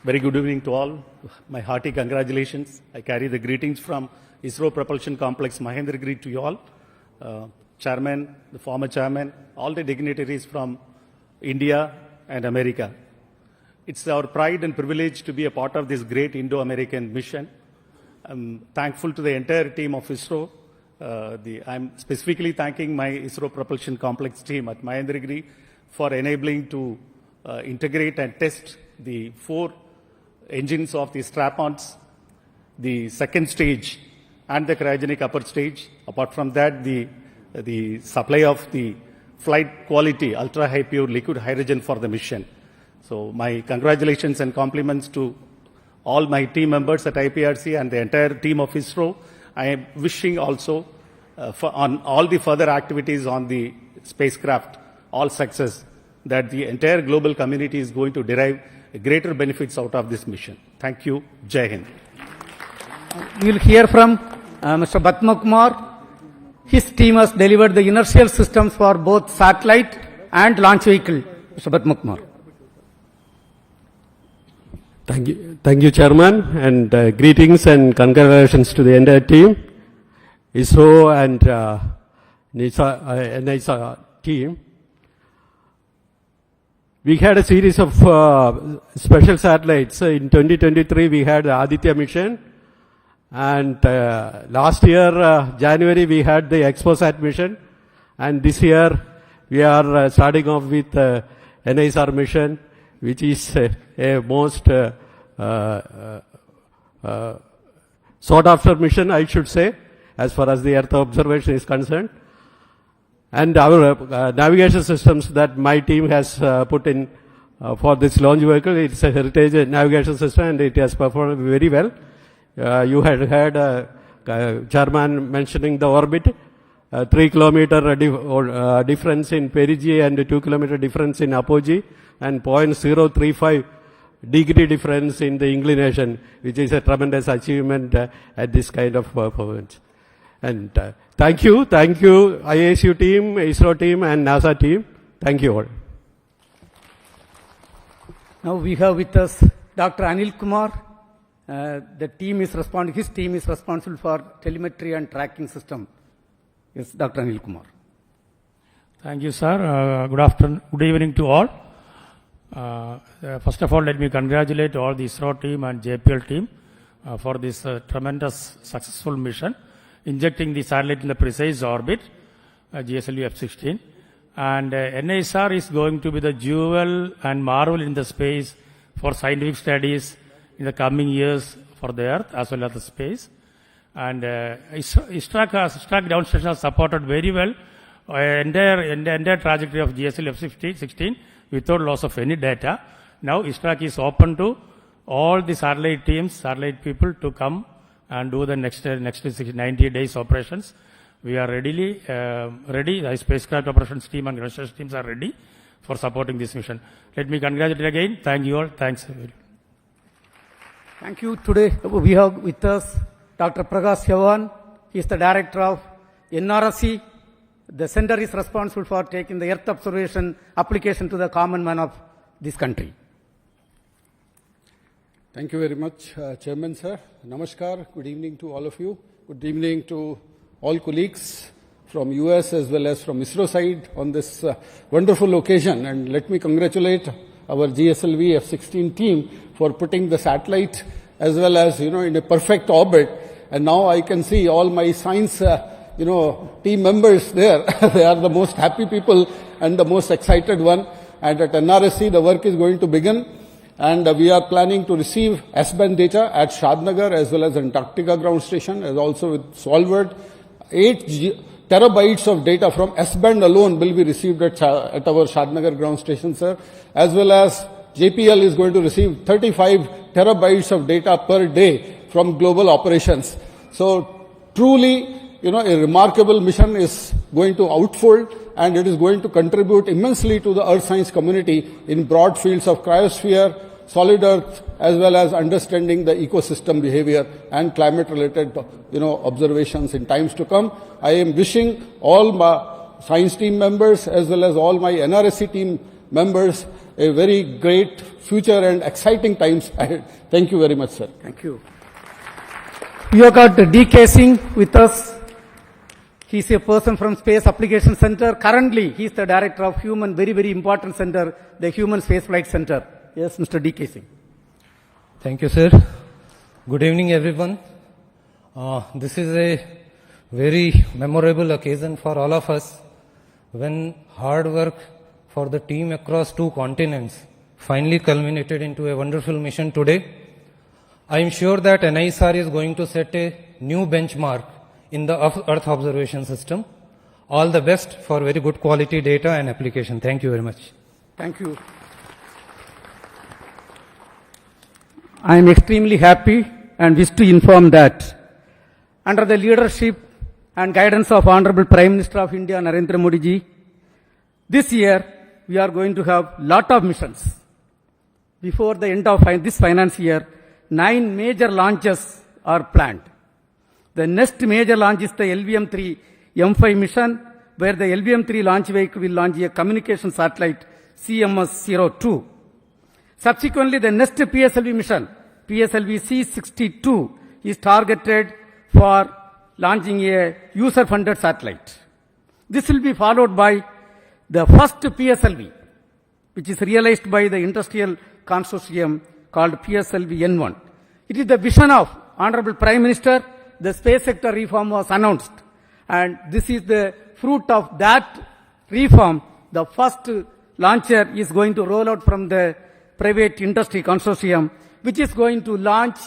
S12: Very good evening to all. My hearty congratulations. I carry the greetings from ISRO Propulsion Complex Mahendragiri to you all. Chairman, the former chairman, all the dignitaries from India and America. It's our pride and privilege to be a part of this great Indo-American mission. I'm thankful to the entire team of ISRO. I'm specifically thanking my ISRO Propulsion Complex team at Mahendragiri for enabling to integrate and test the 4 engines of the strap-ons, the second stage, and the cryogenic upper stage. Apart from that, the supply of the flight quality, ultra-high pure liquid hydrogen for the mission. So my congratulations and compliments to all my team members at IPRC and the entire team of ISRO. I am wishing also on all the further activities on the spacecraft, all success, that the entire global community is going to derive greater benefits out of this mission. Thank you. Jai Hind.
S9: We will hear from Mr. Batma Kumar, His team has delivered the inertial systems for both satellite and launch vehicle. Mr. Batmakumar.
S17: Thank you, Chairman, and greetings and congratulations to the entire team, ISRO and NISA team. We had a series of special satellites. In 2023, we had the Aditya mission, and last year, January, we had the ExpoSat mission, and this year, we are starting off with NISR mission, which is a most sought after mission, I should say, as far as the Earth observation is concerned. And our navigation systems that my team has put in for this launch vehicle, it's a heritage navigation system and it has performed very well. You had heard Chairman mentioning the orbit, 3 kilometer difference in perigee and 2 kilometer difference in apogee, and 0.035 degree difference in the inclination, which is a tremendous achievement at this kind of performance. And thank you, IASU team, ISRO team, and NASA team. Thank you all.
S9: Now we have with us Dr. Anil Kumar. His team is responsible for telemetry and tracking system. Yes, Dr. Anil Kumar.
S18: Thank you, sir. Good afternoon, good evening to all. First of all, let me congratulate all the ISRO team and JPL team for this tremendous successful mission, injecting the satellite in the precise orbit, GSLV F-16. And NISR is going to be the jewel and marvel in the space for scientific studies in the coming years for the Earth as well as the space. And ISRO ground station has supported very well entire trajectory of GSLV F-16 without loss of any data. Now ISRO is open to all the satellite teams, satellite people to come and do the next 90 days operations. We are ready. The spacecraft operations team and ground station teams are ready for supporting this mission. Let me congratulate again. Thank you all. Thanks.
S9: Thank you. Today we have with us Dr. Prakash Yavan. He is the director of NRSC. The center is responsible for taking the Earth observation application to the common man of this country.
S19: Thank you very much, Chairman, sir. Namaskar. Good evening to all of you. Good evening to all colleagues from US as well as from ISRO side on this wonderful occasion. And let me congratulate our GSLV F-16 team for putting the satellite as well as, in a perfect orbit. And now I can see all my science, team members there. They are the most happy people and the most excited one. And at NRSC, the work is going to begin. And we are planning to receive S-band data at Shadnagar as well as Antarctica ground station, as also with Svalbard. 8 terabytes of data from S-band alone will be received at our Shadnagar ground station, sir. As well as JPL is going to receive 35 terabytes of data per day from global operations. So truly, a remarkable mission is going to unfold, and it is going to contribute immensely to the earth science community in broad fields of cryosphere, solid earth, as well as understanding the ecosystem behavior and climate related, observations in times to come. I am wishing all my science team members as well as all my NRSC team members a very great future and exciting times ahead. Thank you very much, sir.
S9: Thank you. We have got D.K. Singh with us. He is a person from Space Application Center. Currently, he is the director of very, very important center, the Human Spaceflight Center. Yes, Mr. D.K. Singh.
S20: Thank you, sir. Good evening, everyone. This is a very memorable occasion for all of us when hard work for the team across 2 continents finally culminated into a wonderful mission today. I am sure that NISR is going to set a new benchmark in the Earth observation system. All the best for very good quality data and application. Thank you very much.
S9: Thank you. I am extremely happy and wish to inform that under the leadership and guidance of Honorable Prime Minister of India, Narendra Modi ji, this year we are going to have lot of missions. Before the end of this finance year, 9 major launches are planned. The next major launch is the LVM-3 M5 mission, where the LVM-3 launch vehicle will launch a communication satellite CMS-02. Subsequently, the next PSLV mission, PSLV C-62, is targeted for launching a user-funded satellite. This will be followed by the first PSLV, which is realized by the industrial consortium called PSLV N1. It is the vision of Honorable Prime Minister. The space sector reform was announced, and this is the fruit of that reform. The first launcher is going to roll out from the private industry consortium, which is going to launch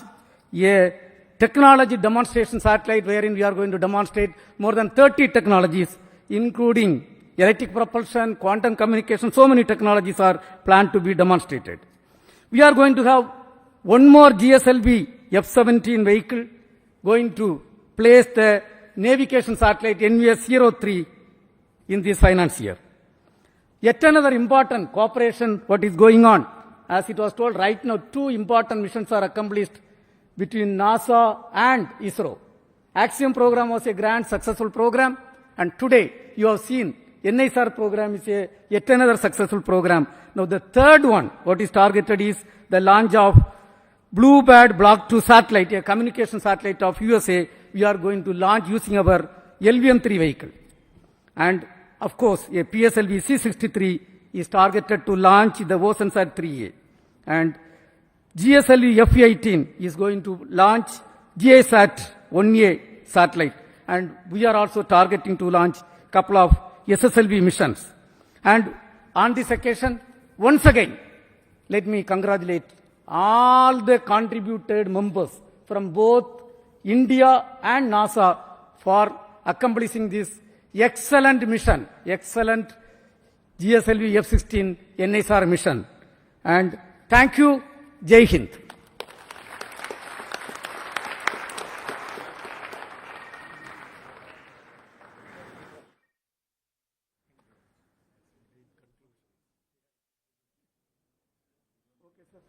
S9: a technology demonstration satellite wherein we are going to demonstrate more than 30 technologies, including electric propulsion, quantum communication. So many technologies are planned to be demonstrated. We are going to have one more GSLV F-17 vehicle going to place the navigation satellite NVS-03 in this finance year. Yet another important cooperation, what is going on, as it was told right now, 2 important missions are accomplished between NASA and ISRO. Axiom program was a grand successful program, and today you have seen NISR program is yet another successful program. Now the third one, what is targeted is the launch of Bluebird Block 2 satellite, a communication satellite of USA. We are going to launch using our LVM-3 vehicle. And of course, a PSLV C-63 is targeted to launch the OceanSat 3A. And GSLV F-18 is going to launch GISAT 1A satellite. And we are also targeting to launch a couple of SSLV missions. And on this occasion, once again, let me congratulate all the contributed members from both India and NASA for accomplishing this excellent mission, excellent GSLV F-16 NISR mission. And thank you. Jai Hind.
S19: Okay, sir.